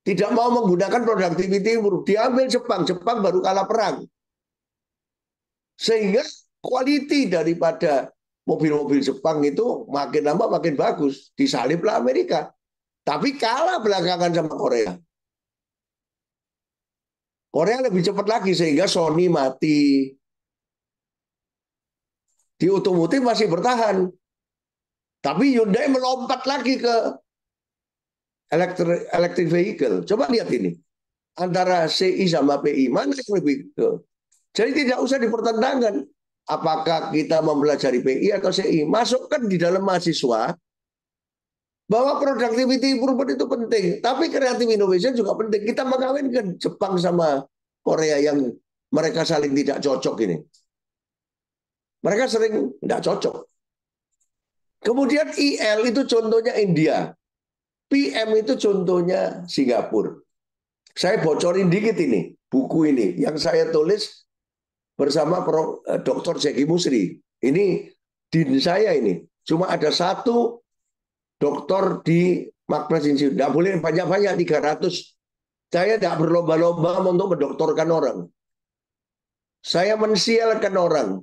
Tidak mau menggunakan productivity, diambil Jepang. Jepang baru kalah perang. Sehingga quality daripada mobil-mobil Jepang itu makin lama makin bagus. Disaliblah Amerika. Tapi kalah belakangan sama Korea. Korea lebih cepat lagi sehingga Sony mati. Di otomotif masih bertahan. Tapi Hyundai melompat lagi ke electric vehicle. Coba lihat ini. Antara CI sama PI, mana yang lebih? Jadi tidak usah dipertentangkan. Apakah kita mempelajari PI atau CI. Masukkan di dalam mahasiswa bahwa productivity improvement itu penting. Tapi creative innovation juga penting. Kita mengawinkan Jepang sama Korea yang mereka saling tidak cocok ini. Mereka sering tidak cocok. Kemudian IL itu contohnya India. PM itu contohnya Singapura. Saya bocorin dikit ini, buku ini yang saya tulis bersama Dr. Jeki Musri. Ini din saya ini. Cuma ada satu doktor di Max Institute. Tidak boleh banyak-banyak, 300. Saya tidak berlomba-lomba untuk mendoktorkan orang. Saya mensialkan orang.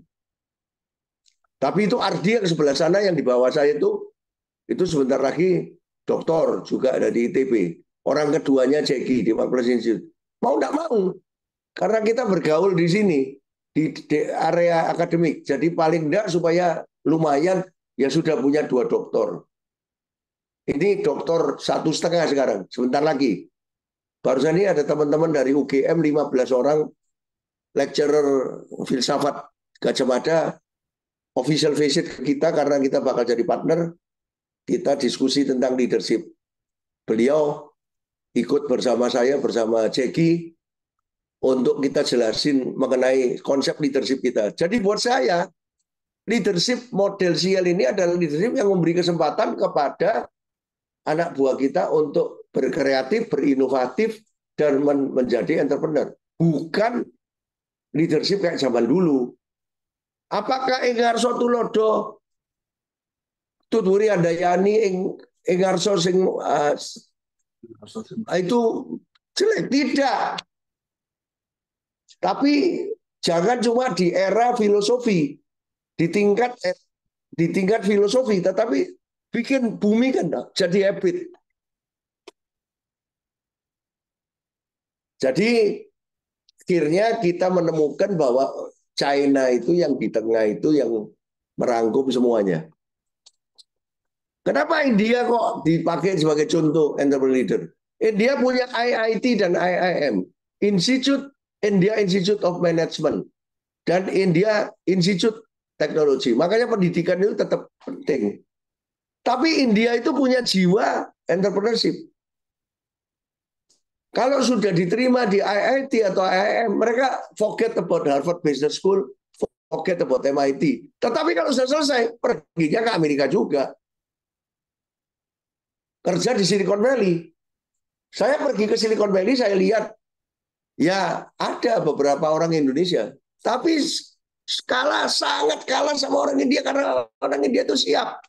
Tapi itu Ardi yang sebelah sana yang di bawah saya itu sebentar lagi doktor juga ada di ITB. Orang keduanya Jeki di Max Institute. Mau tidak mau. Karena kita bergaul di sini. Di area akademik. Jadi paling tidak supaya lumayan ya sudah punya 2 doktor. Ini doktor 1,5 sekarang, sebentar lagi. Barusan ini ada teman-teman dari UGM 15 orang, lecturer filsafat Gajah Mada, official visit ke kita karena kita bakal jadi partner. Kita diskusi tentang leadership. Beliau ikut bersama saya, bersama Jeki, untuk kita jelasin mengenai konsep leadership kita. Jadi buat saya, leadership model CL ini adalah leadership yang memberi kesempatan kepada anak buah kita untuk berkreatif, berinovatif, dan menjadi entrepreneur. Bukan leadership kayak zaman dulu. Apakah Engarso Tulodo, Tuturi Andayani, Engarso sing itu jelek? Tidak. Tapi jangan cuma di era filosofi, di tingkat filosofi, tetapi bikin bumi kan jadi habit. Jadi akhirnya kita menemukan bahwa China itu yang di tengah itu yang merangkum semuanya. Kenapa India kok dipakai sebagai contoh entrepreneur leader? India punya IIT dan IIM, India Institute of Management, dan India Institute Teknologi. Makanya pendidikan itu tetap penting. Tapi India itu punya jiwa entrepreneurship. Kalau sudah diterima di IIT atau IIM, mereka forget about Harvard Business School, forget about MIT. Tetapi kalau sudah selesai, perginya ke Amerika juga. Kerja di Silicon Valley. Saya pergi ke Silicon Valley, saya lihat, ya ada beberapa orang Indonesia. Tapi sangat kalah sama orang India, karena orang India itu siap.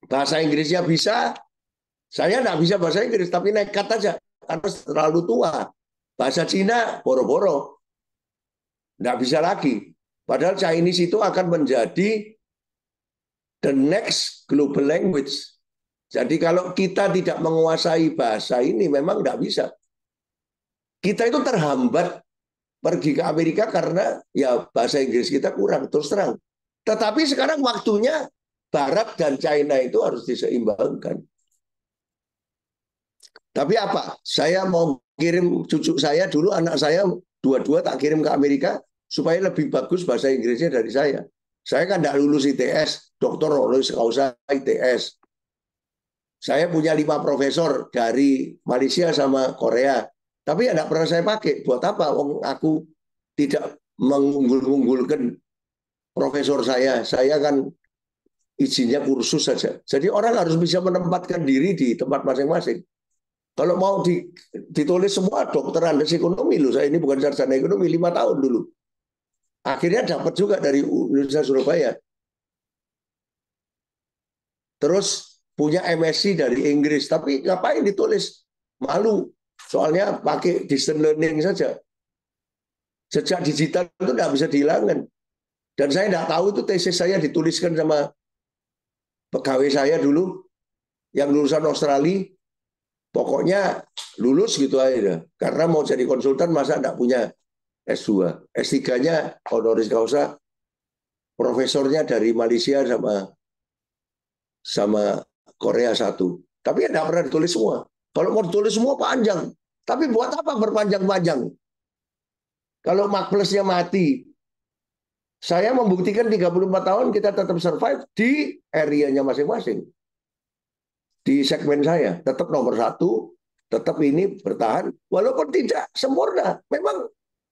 Bahasa Inggrisnya bisa, saya nggak bisa bahasa Inggris, tapi nekat aja, karena terlalu tua. Bahasa Cina, boro-boro. Nggak bisa lagi. Padahal Chinese itu akan menjadi the next global language. Jadi kalau kita tidak menguasai bahasa ini, memang nggak bisa. Kita itu terhambat pergi ke Amerika karena ya bahasa Inggris kita kurang, terus terang. Tetapi sekarang waktunya Barat dan China itu harus diseimbangkan. Tapi apa? Saya mau kirim cucu saya dulu, anak saya dua-dua tak kirim ke Amerika supaya lebih bagus bahasa Inggrisnya dari saya. Saya kan tidak lulus ITS, dokter lulus kausa ITS. Saya punya 5 profesor dari Malaysia sama Korea. Tapi ya tidak pernah saya pakai. Buat apa? Aku tidak mengunggul-unggulkan profesor saya. Saya kan izinnya kursus saja. Jadi orang harus bisa menempatkan diri di tempat masing-masing. Kalau mau ditulis semua dokteran dan ekonomi, loh, saya ini bukan sarjana ekonomi, 5 tahun dulu. Akhirnya dapat juga dari Universitas Surabaya. Terus punya MSc dari Inggris, tapi ngapain ditulis? Malu, soalnya pakai distance learning saja. Sejak digital itu tidak bisa dihilangkan. Dan saya tidak tahu itu tesis saya dituliskan sama pegawai saya dulu, yang lulusan Australia. Pokoknya lulus gitu aja. Karena mau jadi konsultan, masa tidak punya S2. S3-nya honoris causa, profesornya dari Malaysia sama Korea 1. Tapi tidak pernah ditulis semua. Kalau mau ditulis semua panjang. Tapi buat apa berpanjang-panjang? Kalau Mark Plus-nya mati. Saya membuktikan 34 tahun kita tetap survive di area-nya masing-masing. Di segmen saya. Tetap nomor 1. Tetap ini bertahan. Walaupun tidak sempurna. Memang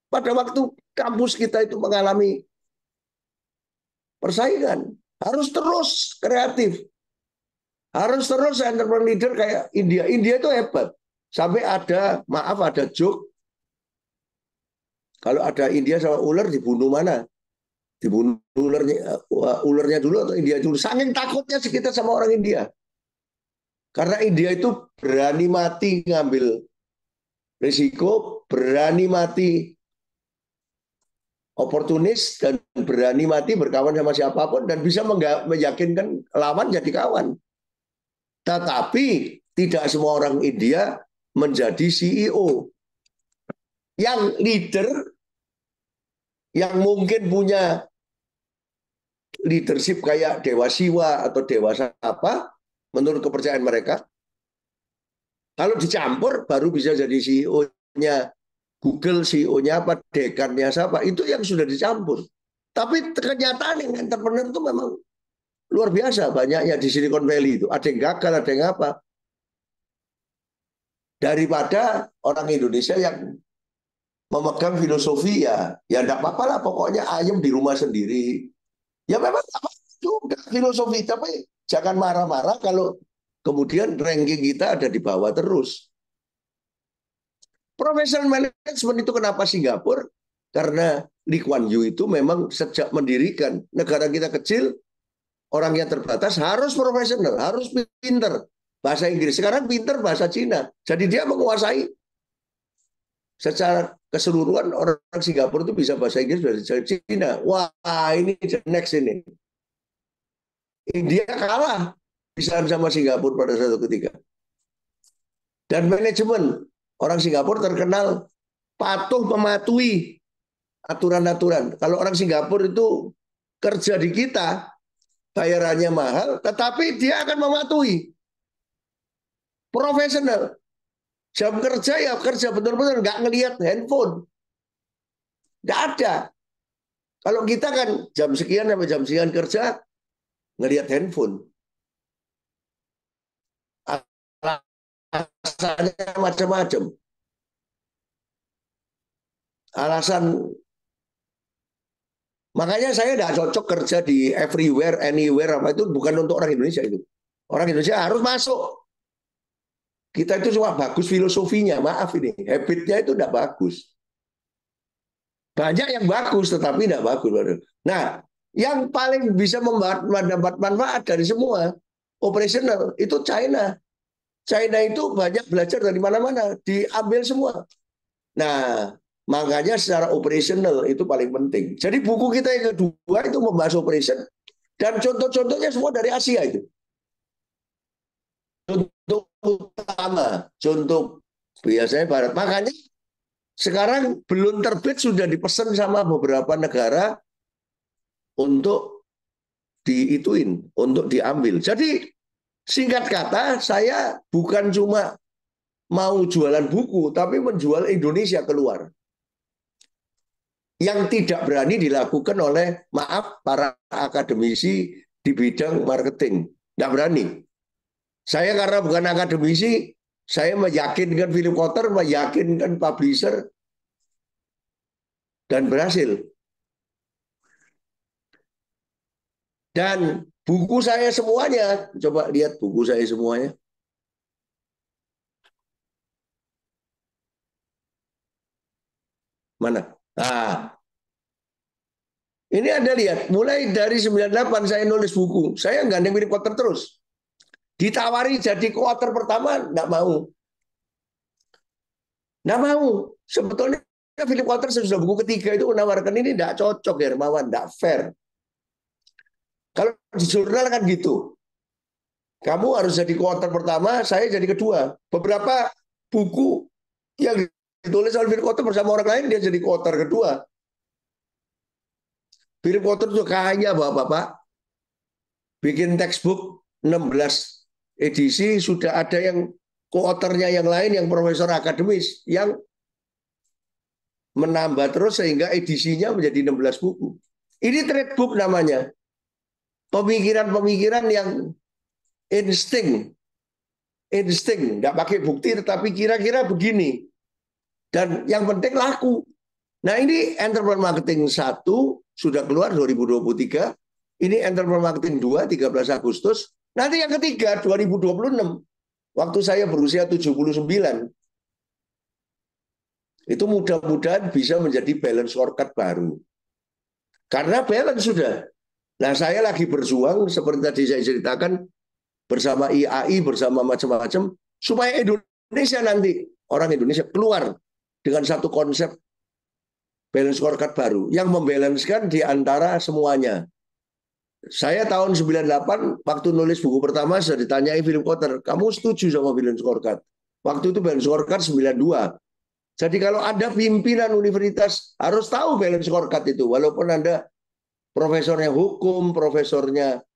pada waktu kampus kita itu mengalami persaingan. Harus terus kreatif. Harus terus entrepreneur leader kayak India. India itu hebat. Sampai ada joke. Kalau ada India sama ular, dibunuh mana? Dibunuh ularnya dulu atau India dulu? Saking takutnya kita sama orang India. Karena India itu berani mati ngambil risiko, berani mati oportunis, dan berani mati berkawan sama siapapun, dan bisa meyakinkan lawan jadi kawan. Tetapi tidak semua orang India menjadi CEO. Yang leader, yang mungkin punya leadership kayak Dewa Siwa atau Dewa apa, menurut kepercayaan mereka, kalau dicampur baru bisa jadi CEO-nya Google, CEO-nya apa, dekannya siapa, itu yang sudah dicampur. Tapi kenyataan yang entrepreneur itu memang luar biasa banyaknya di Silicon Valley itu. Ada yang gagal, ada yang apa. Daripada orang Indonesia yang memegang filosofi ya enggak apa-apa lah, pokoknya ayam di rumah sendiri. Ya memang apa juga filosofi, tapi jangan marah-marah kalau kemudian ranking kita ada di bawah terus. Professional management itu kenapa Singapura? Karena Lee Kuan Yew itu memang sejak mendirikan negara kita kecil, orang yang terbatas harus profesional, harus pinter bahasa Inggris. Sekarang pinter bahasa Cina. Jadi dia menguasai secara keseluruhan. Orang Singapura itu bisa bahasa Inggris, bahasa Cina. Wah, ini next ini. India kalah bisa sama Singapura pada satu ketika. Dan manajemen, orang Singapura terkenal patuh mematuhi aturan-aturan. Kalau orang Singapura itu kerja di kita, bayarannya mahal, tetapi dia akan mematuhi. Profesional. Jam kerja ya kerja betul-betul, nggak ngelihat handphone. Nggak ada. Kalau kita kan jam sekian sampai jam sekian kerja, ngelihat handphone. Alasannya macam-macam. Alasan makanya saya tidak cocok kerja di everywhere, anywhere apa itu bukan untuk orang Indonesia itu. Orang Indonesia harus masuk. Kita itu cuma bagus filosofinya, maaf ini, habitnya itu tidak bagus. Banyak yang bagus tetapi tidak bagus. Nah, yang paling bisa mendapat manfaat dari semua operasional itu China. China itu banyak belajar dari mana-mana, diambil semua. Nah, makanya secara operasional itu paling penting. Jadi buku kita yang kedua itu membahas operation dan contoh-contohnya semua dari Asia itu. Contoh utama, contoh biasanya Barat. Makanya sekarang belum terbit sudah dipesan sama beberapa negara untuk diituin, untuk diambil. Jadi singkat kata, saya bukan cuma mau jualan buku, tapi menjual Indonesia keluar. Yang tidak berani dilakukan oleh, maaf, para akademisi di bidang marketing. Tidak berani. Saya karena bukan akademisi, saya meyakinkan Philip Kotler, meyakinkan publisher, dan berhasil. Dan buku saya semuanya, coba lihat buku saya semuanya. Mana? Nah, ini Anda lihat, mulai dari 98 saya nulis buku. Saya gandeng Philip Kotler terus. Ditawari jadi kuarter pertama, enggak mau. Enggak mau. Sebetulnya Philip Kotler sudah buku ketiga itu menawarkan ini enggak cocok, Hermawan, enggak fair. Kalau di jurnal kan gitu. Kamu harus jadi kuarter pertama, saya jadi kedua. Beberapa buku yang ditulis oleh Philip Kotler bersama orang lain, dia jadi kuarter kedua. Philip Kotler itu kaya, Bapak-bapak. Bikin textbook 16 edisi, sudah ada yang kuarternya yang lain, yang profesor akademis, yang menambah terus sehingga edisinya menjadi 16 buku. Ini trade book namanya. Pemikiran-pemikiran yang insting, nggak pakai bukti, tetapi kira-kira begini. Dan yang penting laku. Nah ini Entrepreneur Marketing 1 sudah keluar 2023. Ini Entrepreneur Marketing 2, 13 Agustus. Nanti yang ketiga 2026. Waktu saya berusia 79. Itu mudah-mudahan bisa menjadi balance scorecard baru. Karena balance sudah. Nah saya lagi berjuang seperti tadi saya ceritakan bersama IAI, bersama macam-macam. Supaya Indonesia nanti, orang Indonesia keluar dengan satu konsep balance scorecard baru. Yang membalanskan di antara semuanya. Saya tahun 98 waktu nulis buku pertama sudah ditanyai Philip Kotler, kamu setuju sama balance scorecard? Waktu itu balance scorecard 92. Jadi kalau Anda pimpinan universitas harus tahu balance scorecard itu, walaupun Anda profesornya hukum, profesornya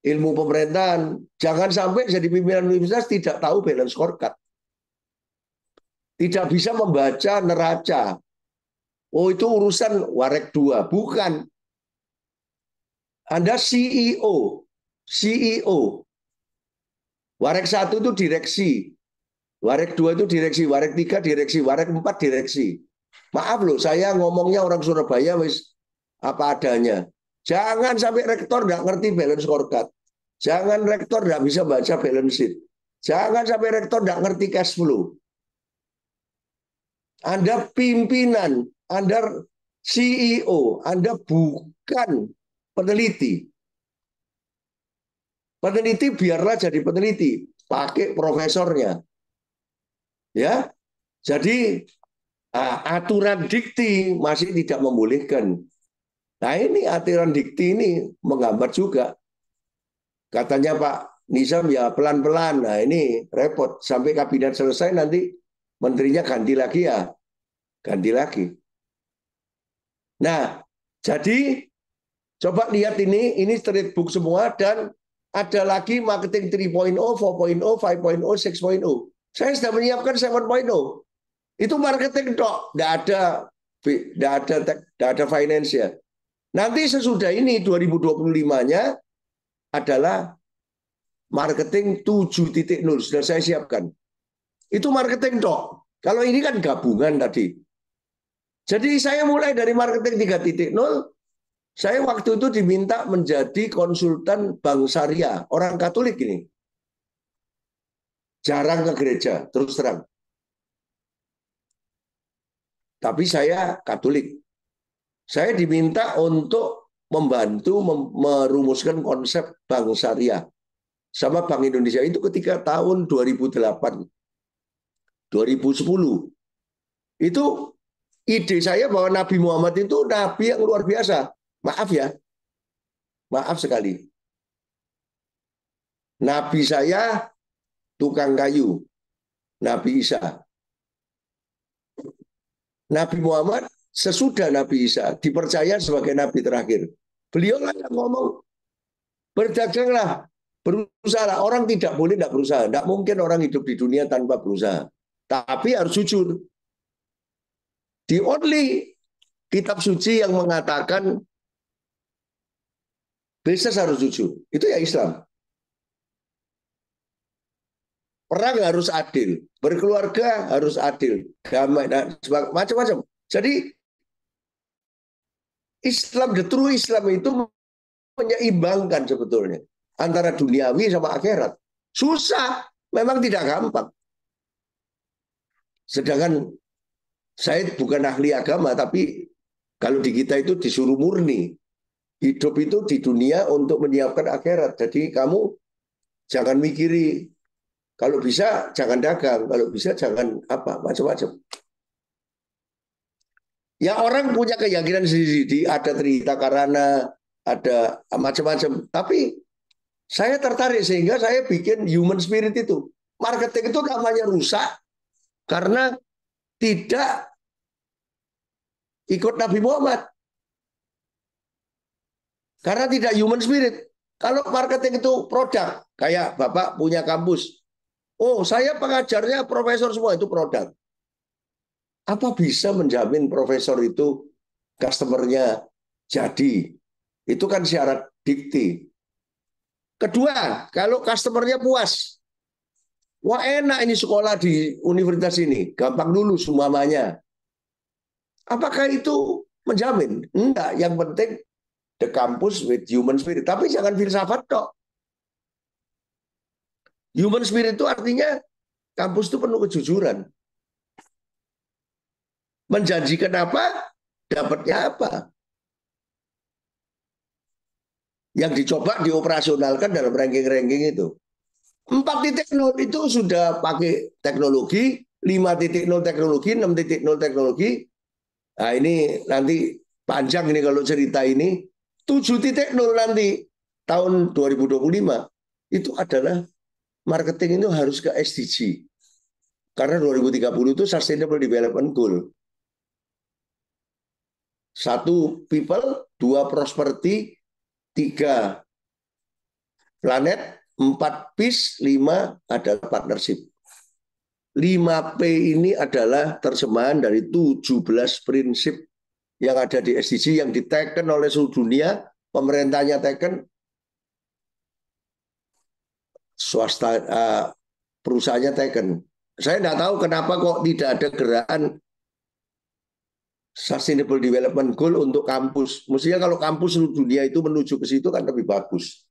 ilmu pemerintahan, jangan sampai jadi pimpinan universitas tidak tahu balance scorecard. Tidak bisa membaca neraca. Oh itu urusan Warek 2, bukan. Anda CEO. Warek 1 itu direksi. Warek 2 itu direksi. Warek 3 direksi. Warek 4 direksi. Maaf loh, saya ngomongnya orang Surabaya wis apa adanya. Jangan sampai rektor nggak ngerti balance scorecard. Jangan rektor nggak bisa baca balance sheet. Jangan sampai rektor nggak ngerti cash flow. Anda pimpinan, Anda CEO, Anda bukan peneliti. Peneliti biarlah jadi peneliti, pakai profesornya. Ya. Jadi aturan dikti masih tidak membolehkan. Nah, ini aturan dikti ini menggambar juga. Katanya Pak Nizam ya pelan-pelan. Nah, ini repot sampai kabinet selesai nanti menterinya ganti lagi ya. ganti lagi. Nah, jadi coba lihat ini street book semua, dan ada lagi marketing 3.0, 4.0, 5.0, 6.0. Saya sudah menyiapkan 7.0. Itu marketing dok, tidak ada finance ya. Nanti sesudah ini 2025-nya adalah marketing 7.0 sudah saya siapkan. Itu marketing dok. Kalau ini kan gabungan tadi. Jadi saya mulai dari marketing 3.0. Saya waktu itu diminta menjadi konsultan Bank Syariah, orang Katolik ini. Jarang ke gereja, terus terang. Tapi saya Katolik. Saya diminta untuk membantu merumuskan konsep Bank Syariah sama Bank Indonesia itu ketika tahun 2008, 2010. Itu ide saya bahwa Nabi Muhammad itu nabi yang luar biasa. Maaf ya, maaf sekali. Nabi saya tukang kayu, Nabi Isa. Nabi Muhammad sesudah Nabi Isa dipercaya sebagai nabi terakhir. Beliau lah yang ngomong, berdaganglah, berusaha. Orang tidak boleh tidak berusaha. Tidak mungkin orang hidup di dunia tanpa berusaha. Tapi harus jujur. The only kitab suci yang mengatakan bisnis harus jujur. Itu ya Islam. Perang harus adil, berkeluarga harus adil, damai, dan macam-macam. Jadi Islam, the true Islam itu menyeimbangkan sebetulnya antara duniawi sama akhirat. Susah, memang tidak gampang. Sedangkan saya bukan ahli agama, tapi kalau di kita itu disuruh murni. Hidup itu di dunia untuk menyiapkan akhirat. Jadi kamu jangan mikiri, kalau bisa jangan dagang, kalau bisa jangan apa, macam-macam. Ya orang punya keyakinan sendiri, ada cerita karena ada macam-macam. Tapi saya tertarik sehingga saya bikin human spirit itu. Marketing itu namanya rusak karena tidak ikut Nabi Muhammad. Karena tidak human spirit. Kalau marketing itu produk, kayak Bapak punya kampus. Oh, saya pengajarnya profesor semua, itu produk. Apa bisa menjamin profesor itu customer-nya jadi? Itu kan syarat dikti. Kedua, kalau customer-nya puas. Wah enak ini sekolah di universitas ini, gampang lulus semuanya. Apakah itu menjamin? Enggak, yang penting the campus with human spirit. Tapi jangan filsafat kok. Human spirit itu artinya kampus itu penuh kejujuran. Menjanjikan apa, dapatnya apa. Yang dicoba dioperasionalkan dalam ranking-ranking itu. 4.0 itu sudah pakai teknologi, 5.0 teknologi, 6.0 teknologi. Nah ini nanti panjang ini kalau cerita ini. 7.0 nanti tahun 2025 itu adalah marketing itu harus ke SDG. Karena 2030 itu Sustainable Development Goal. 1 people, 2 prosperity, 3 planet, 4 peace, 5 adalah partnership. 5P ini adalah terjemahan dari 17 prinsip yang ada di SDG yang diteken oleh seluruh dunia, pemerintahnya teken, swasta perusahaannya teken. Saya tidak tahu kenapa kok tidak ada gerakan Sustainable Development Goal untuk kampus. Mestinya kalau kampus seluruh dunia itu menuju ke situ kan lebih bagus.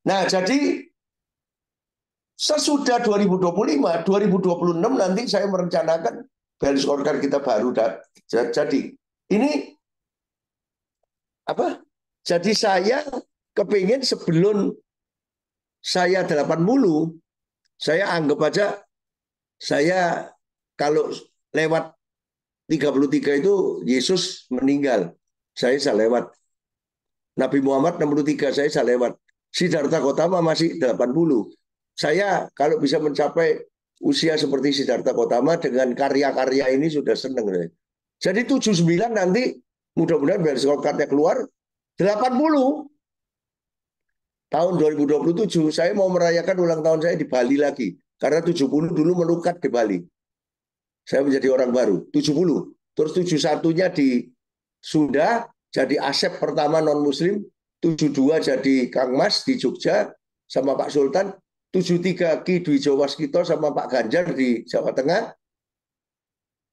Nah, jadi sesudah 2025, 2026 nanti saya merencanakan balance scorecard kita baru. Jadi ini apa? Jadi saya kepingin sebelum saya 80, saya anggap aja saya kalau lewat 33 itu Yesus meninggal. Saya bisa lewat. Nabi Muhammad 63, saya bisa lewat. Siddhartha Gautama masih 80. Saya kalau bisa mencapai usia seperti Siddhartha Gautama dengan karya-karya ini sudah seneng. Jadi 79 nanti mudah-mudahan biar kartnya keluar 80 tahun 2027 saya mau merayakan ulang tahun saya di Bali lagi. Karena 70 dulu melukat di Bali. Saya menjadi orang baru. 70. Terus 71-nya di Sunda jadi Asep pertama non-muslim. 72 jadi Kang Mas di Jogja sama Pak Sultan. 73 Ki Dwi Jawa Waskito sama Pak Ganjar di Jawa Tengah.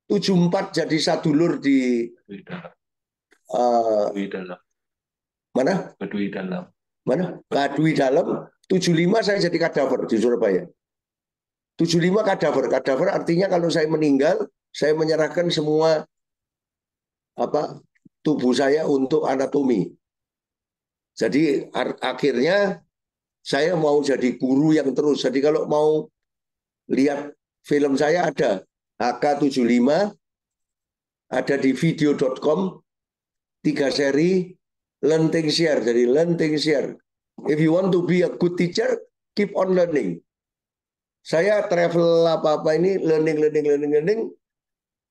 74 jadi Sadulur di mana? Kedui dalam. Mana? Kadui Dalam. 75 saya jadi kadaver di Surabaya. 75 kadaver. Kadaver artinya kalau saya meninggal, saya menyerahkan semua tubuh saya untuk anatomi. Jadi akhirnya saya mau jadi guru yang terus. Jadi kalau mau lihat film saya ada HK75, ada di video.com, 3 seri, learning share. Jadi learning share. If you want to be a good teacher, keep on learning. Saya travel apa-apa ini, learning,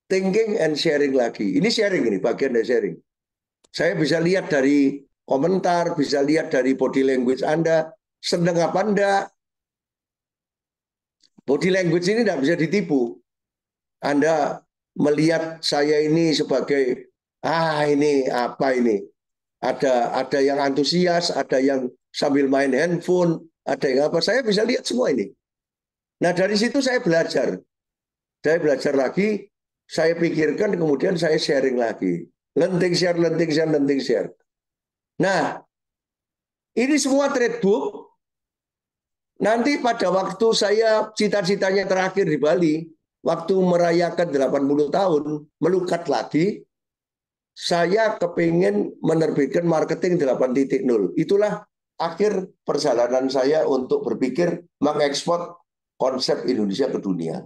thinking and sharing lagi. Ini sharing ini, bagian dari sharing. Saya bisa lihat dari komentar, bisa lihat dari body language Anda, senang apa enggak. Body language ini tidak bisa ditipu. Anda melihat saya ini sebagai, ini apa ini. Ada yang antusias, ada yang sambil main handphone, ada yang apa. Saya bisa lihat semua ini. Nah dari situ saya belajar. Saya belajar lagi, saya pikirkan, kemudian saya sharing lagi. Learning share. Nah, ini semua trade book. Nanti pada waktu saya cita-citanya terakhir di Bali, waktu merayakan 80 tahun, melukat lagi, saya kepingin menerbitkan marketing 8.0. Itulah akhir perjalanan saya untuk berpikir mengekspor konsep Indonesia ke dunia.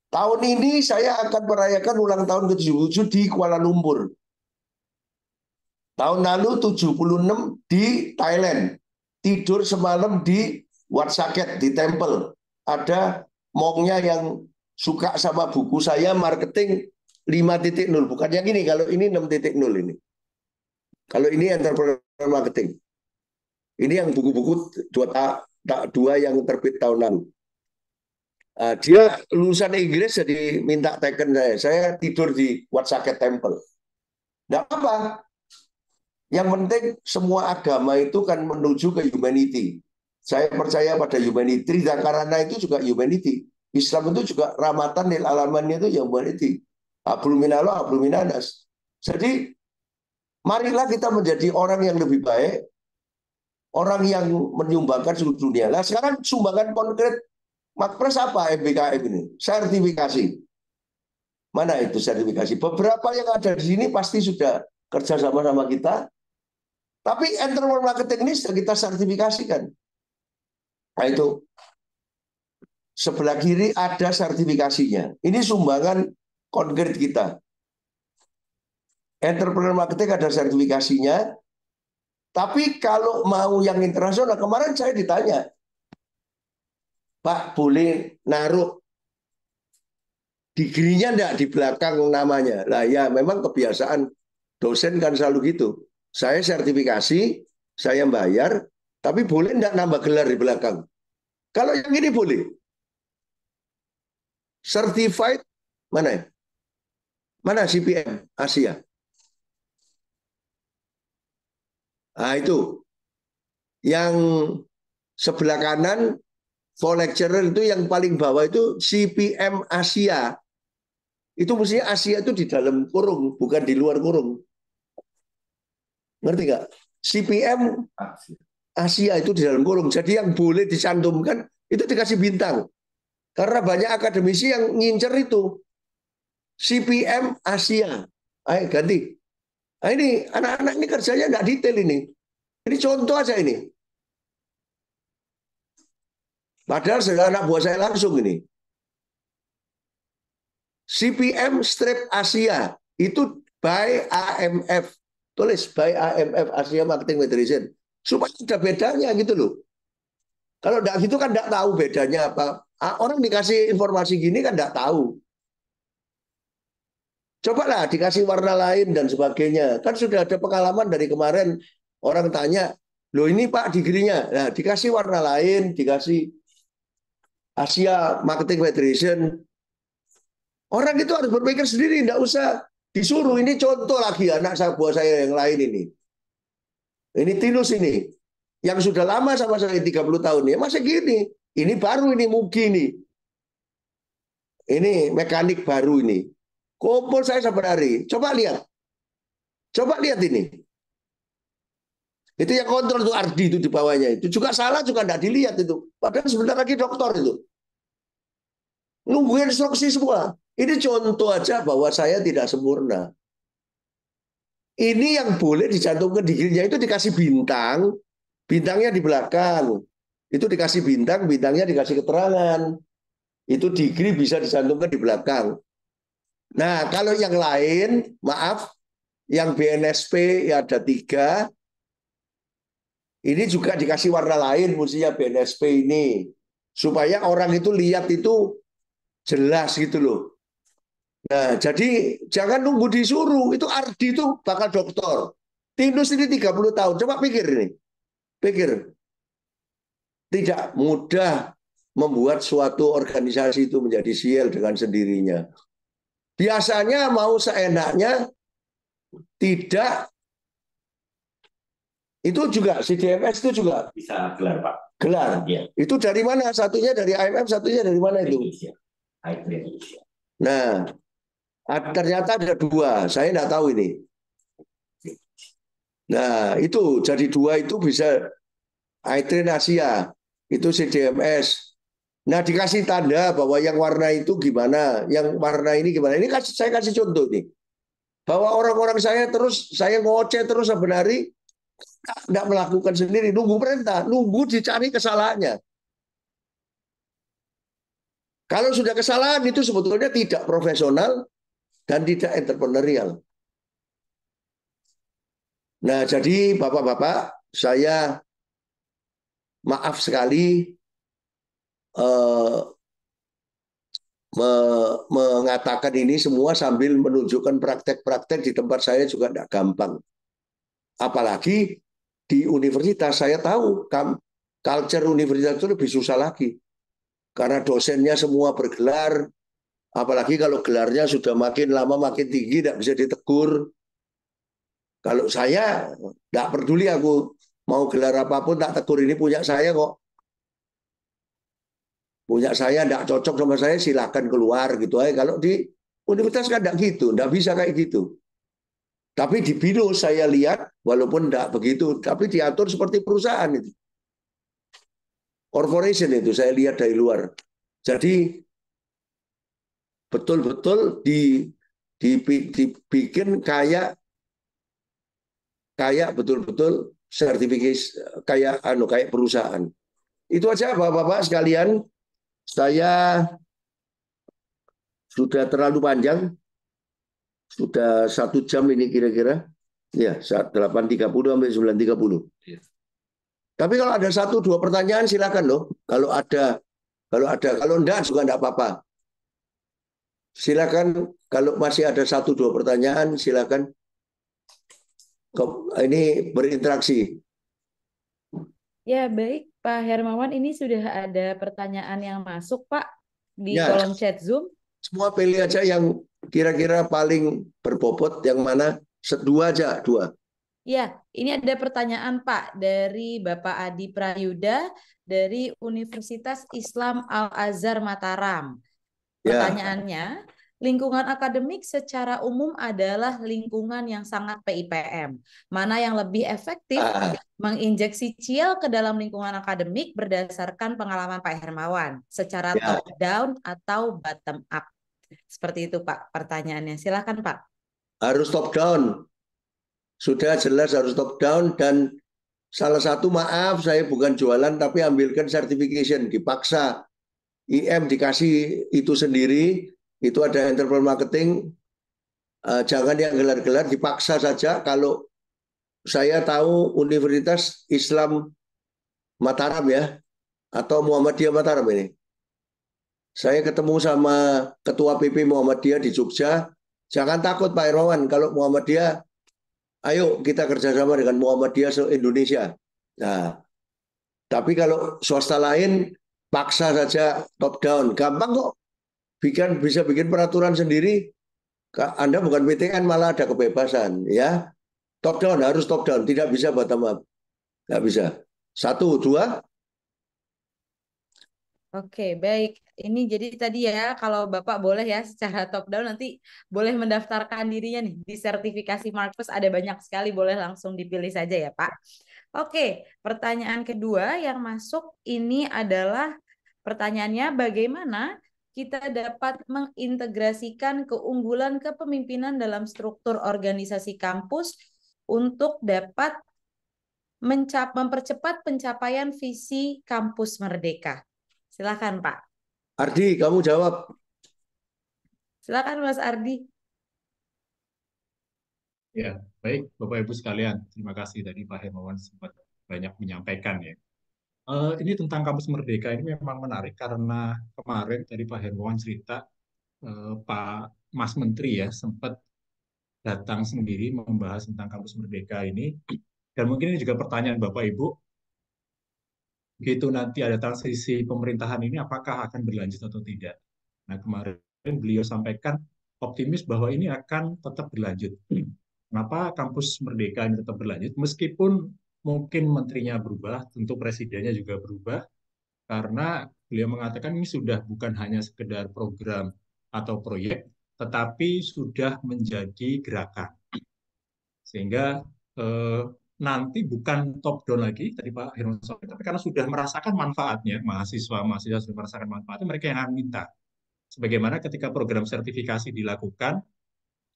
Tahun ini saya akan merayakan ulang tahun ke-77 di Kuala Lumpur. Tahun lalu 76 di Thailand. Tidur semalam di Wat Saket, di Temple. Ada mongnya yang suka sama buku saya marketing 5.0. Bukan yang ini, kalau ini 6.0 ini. Kalau ini entrepreneur marketing. Ini yang buku-buku dua yang terbit tahun lalu. Dia lulusan Inggris jadi minta teken saya. Saya tidur di Wat Saket Temple. Tidak apa. Yang penting semua agama itu kan menuju ke humanity. Saya percaya pada humanity. Dan karena itu juga humanity. Islam itu juga rahmatan lil alamannya itu humanity. Hablum minallah, hablum minanas. Jadi marilah kita menjadi orang yang lebih baik. Orang yang menyumbangkan seluruh dunia. Nah sekarang sumbangan konkret Makpres apa MBKM ini? Sertifikasi. Mana itu sertifikasi? Beberapa yang ada di sini pasti sudah kerja sama-sama kita. Tapi entrepreneur marketing ini sudah kita sertifikasikan. Nah itu. Sebelah kiri ada sertifikasinya. Ini sumbangan konkret kita. Entrepreneur marketing ada sertifikasinya. Tapi kalau mau yang internasional, kemarin saya ditanya, Pak, boleh naruh degree-nya enggak di belakang namanya? Lah ya, memang kebiasaan dosen kan selalu gitu. Saya sertifikasi, saya bayar, tapi boleh enggak nambah gelar di belakang? Kalau yang ini boleh. Certified, mana ya? Mana CPM Asia? Nah itu. Yang sebelah kanan, for lecturer itu yang paling bawah itu CPM Asia. Itu mestinya Asia itu di dalam kurung, bukan di luar kurung. Ngerti nggak? CPM Asia itu di dalam kurung. Jadi yang boleh dicantumkan itu dikasih bintang. Karena banyak akademisi yang ngincer itu. CPM Asia. Ayo ganti. Nah, ini anak-anak ini kerjanya nggak detail ini. Ini contoh aja ini. Padahal sudah anak buah saya langsung ini. CPM Strip Asia itu by AMF. Tulis by AMF Asia Marketing Federation. Supaya ada bedanya gitu loh. Kalau enggak gitu kan enggak tahu bedanya apa. Orang dikasih informasi gini kan enggak tahu. Cobalah dikasih warna lain dan sebagainya. Kan sudah ada pengalaman dari kemarin, orang tanya, loh ini Pak digrinya. Nah, dikasih warna lain, dikasih Asia Marketing Federation. Orang itu harus berpikir sendiri, tidak usah disuruh. Ini contoh lagi anak buah saya yang lain ini. Ini Tinus ini. Yang sudah lama sama saya 30 tahun. Ya masa gini. Ini baru ini Mugi ini. Ini mekanik baru ini. Kumpul saya sabar hari. Coba lihat. Coba lihat ini. Itu yang kontrol itu Ardi itu di bawahnya. Itu juga salah juga tidak dilihat itu. Padahal sebentar lagi dokter itu. Nunggu instruksi semua. Ini contoh aja bahwa saya tidak sempurna. Ini yang boleh dicantumkan di dirinya itu dikasih bintang, bintangnya di belakang. Itu dikasih bintang, bintangnya dikasih keterangan. Itu degree bisa dicantumkan di belakang. Nah, kalau yang lain, maaf, yang BNSP ya ada 3. Ini juga dikasih warna lain, mestinya BNSP ini. Supaya orang itu lihat itu jelas gitu loh. Nah, jadi jangan nunggu disuruh. Itu Ardi itu bakal dokter. Tinus ini 30 tahun. Coba pikir ini. Pikir. Tidak mudah membuat suatu organisasi itu menjadi sial dengan sendirinya. Biasanya mau seenaknya, tidak. Itu juga, CDMS itu juga. Bisa gelar, Pak. Gelar. Ya. Itu dari mana? Satunya dari IMF, satunya dari mana itu? Indonesia. Indonesia. Nah, ternyata ada 2. Saya tidak tahu ini. Nah, itu jadi 2 itu bisa iTrain Asia. Itu CDMS. Nah, dikasih tanda bahwa yang warna itu gimana, yang warna ini gimana. Ini saya kasih contoh nih. Bahwa orang-orang saya ngoceh terus sebenarnya tidak melakukan sendiri, nunggu perintah, nunggu dicari kesalahannya. Kalau sudah kesalahan itu sebetulnya tidak profesional dan tidak entrepreneurial. Nah, jadi Bapak-bapak, saya maaf sekali mengatakan ini semua sambil menunjukkan praktek-praktek di tempat saya juga tidak gampang. Apalagi di universitas, saya tahu culture universitas itu lebih susah lagi. Karena dosennya semua bergelar, apalagi kalau gelarnya sudah makin lama makin tinggi, tidak bisa ditegur. Kalau saya tidak peduli, aku mau gelar apapun tak tegur, ini punya saya kok. Punya saya tidak cocok sama saya, silakan keluar gitu aja. Kalau di universitas kan tidak gitu, tidak bisa kayak gitu. Tapi di BINUS saya lihat, walaupun tidak begitu, tapi diatur seperti perusahaan itu. Corporation itu saya lihat dari luar. Jadi betul-betul dibikin kayak betul-betul sertifikasi kayak perusahaan. Itu aja Bapak-bapak sekalian. Saya sudah terlalu panjang. Sudah 1 jam ini kira-kira. Ya, 8.30 sampai 9.30. Ya. Tapi kalau ada 1-2 pertanyaan silakan loh. Kalau enggak juga enggak apa-apa. Silakan kalau masih ada 1-2 pertanyaan silakan. Ini berinteraksi. Ya, baik Pak Hermawan, ini sudah ada pertanyaan yang masuk Pak di Ya, kolom chat Zoom. Semua pilih aja yang kira-kira paling berbobot, yang mana 2 aja, 2. Ya, ini ada pertanyaan Pak dari Bapak Adi Prayuda dari Universitas Islam Al-Azhar Mataram. Pertanyaannya, lingkungan akademik secara umum adalah lingkungan yang sangat PIPM. Mana yang lebih efektif menginjeksi CIL ke dalam lingkungan akademik berdasarkan pengalaman Pak Hermawan, secara top down atau bottom up? Seperti itu Pak pertanyaannya. Silakan Pak. Harus top down. Sudah jelas harus top down, dan salah satu, maaf saya bukan jualan tapi ambilkan certification, dipaksa. IM dikasih itu sendiri, itu ada entrepreneur marketing, jangan yang gelar-gelar, dipaksa saja. Kalau saya tahu Universitas Islam Mataram ya, atau Muhammadiyah Mataram ini. Saya ketemu sama Ketua PP Muhammadiyah di Jogja. Jangan takut Pak Hermawan, kalau Muhammadiyah, ayo kita kerjasama dengan Muhammadiyah se-Indonesia. Nah, tapi kalau swasta lain, paksa saja top down. Gampang kok. Bisa bikin peraturan sendiri. Anda bukan PTN, malah ada kebebasan. Ya, top down, harus top down. Tidak bisa bottom up. Nggak bisa. Satu, dua. Oke, baik. Ini jadi tadi ya, kalau Bapak boleh ya secara top down nanti boleh mendaftarkan dirinya nih di sertifikasi Markus, ada banyak sekali, boleh langsung dipilih saja ya Pak. Oke, pertanyaan kedua yang masuk ini adalah pertanyaannya, bagaimana kita dapat mengintegrasikan keunggulan kepemimpinan dalam struktur organisasi kampus untuk dapat mempercepat pencapaian visi kampus merdeka. Silakan Pak. Ardi, kamu jawab. Silakan Mas Ardi. Ya, baik Bapak Ibu sekalian. Terima kasih tadi Pak Hermawan sempat banyak menyampaikan ya. Ini tentang kampus merdeka ini memang menarik karena kemarin tadi Pak Hermawan cerita Pak Mas Menteri ya sempat datang sendiri membahas tentang kampus merdeka ini. Dan mungkin ini juga pertanyaan Bapak Ibu, begitu nanti ada transisi pemerintahan ini apakah akan berlanjut atau tidak. Nah, kemarin beliau sampaikan optimis bahwa ini akan tetap berlanjut. Kenapa kampus merdeka ini tetap berlanjut? Meskipun mungkin menterinya berubah, tentu presidennya juga berubah, karena beliau mengatakan ini sudah bukan hanya sekedar program atau proyek, tetapi sudah menjadi gerakan. Sehingga nanti bukan top down lagi, tadi Pak Hermawan sampaikan, tapi karena sudah merasakan manfaatnya, mahasiswa sudah merasakan manfaatnya, mereka yang akan minta. Sebagaimana ketika program sertifikasi dilakukan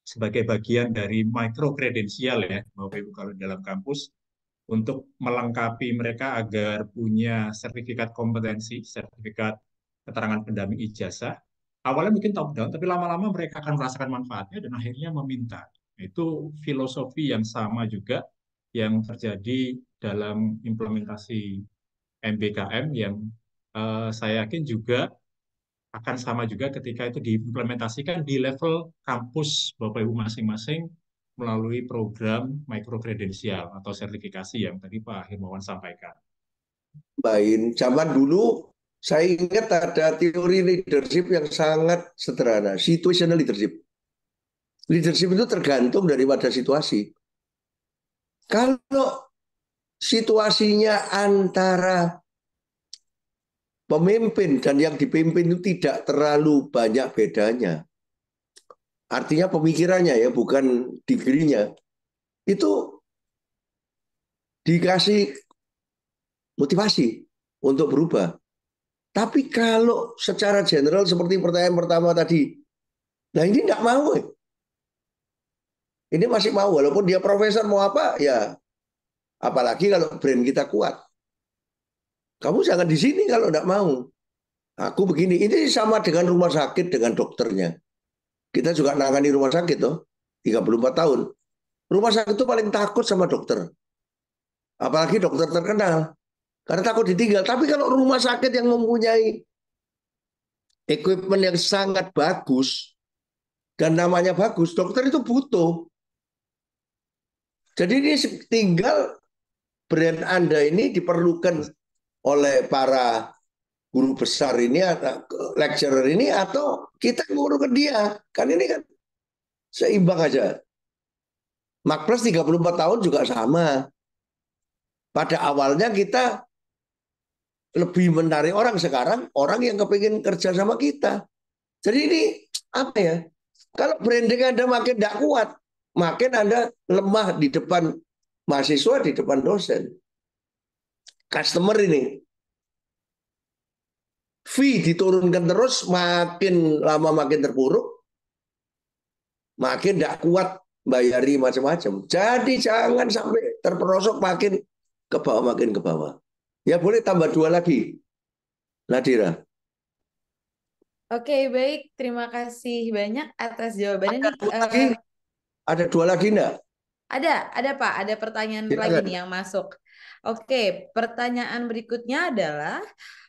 sebagai bagian dari micro kredensial ya, Bapak Ibu kalau dalam kampus, untuk melengkapi mereka agar punya sertifikat kompetensi, sertifikat keterangan pendamping ijazah. Awalnya mungkin top down, tapi lama-lama mereka akan merasakan manfaatnya dan akhirnya meminta. Itu filosofi yang sama juga yang terjadi dalam implementasi MBKM yang saya yakin juga akan sama juga ketika itu diimplementasikan di level kampus Bapak Ibu masing-masing melalui program microcredensial atau sertifikasi yang tadi Pak Hermawan sampaikan. Baik, zaman dulu saya ingat ada teori leadership yang sangat sederhana, situational leadership. Leadership itu tergantung daripada situasi. Kalau situasinya antara pemimpin dan yang dipimpin itu tidak terlalu banyak bedanya, artinya pemikirannya ya, bukan digrinya, itu dikasih motivasi untuk berubah. Tapi kalau secara general seperti pertanyaan pertama tadi, nah ini nggak mau. Ini masih mau, walaupun dia profesor mau apa, ya apalagi kalau brand kita kuat. Kamu jangan di sini kalau nggak mau. Aku begini, ini sama dengan rumah sakit, dengan dokternya. Kita juga nangani rumah sakit, toh, 34 tahun. Rumah sakit itu paling takut sama dokter. Apalagi dokter terkenal. Karena takut ditinggal. Tapi kalau rumah sakit yang mempunyai equipment yang sangat bagus, dan namanya bagus, dokter itu butuh. Jadi ini tinggal brand Anda ini diperlukan oleh para guru besar ini, atau lecturer ini, atau kita ngurus ke dia. Kan ini kan seimbang aja. Markus 34 tahun juga sama. Pada awalnya kita lebih menarik orang, sekarang orang yang kepingin kerja sama kita. Jadi ini apa ya? Kalau branding Anda makin tidak kuat, makin Anda lemah di depan mahasiswa, di depan dosen. Customer ini. Fee diturunkan terus, makin lama makin terpuruk, makin tidak kuat bayari macam-macam. Jadi jangan sampai terperosok makin ke bawah, makin ke bawah. Ya boleh tambah 2 lagi, Nadira. Oke, baik. Terima kasih banyak atas jawabannya nih. Ada 2 lagi enggak? Ada Pak. Ada pertanyaan lagi Silakan. nih yang masuk. Oke, pertanyaan berikutnya adalah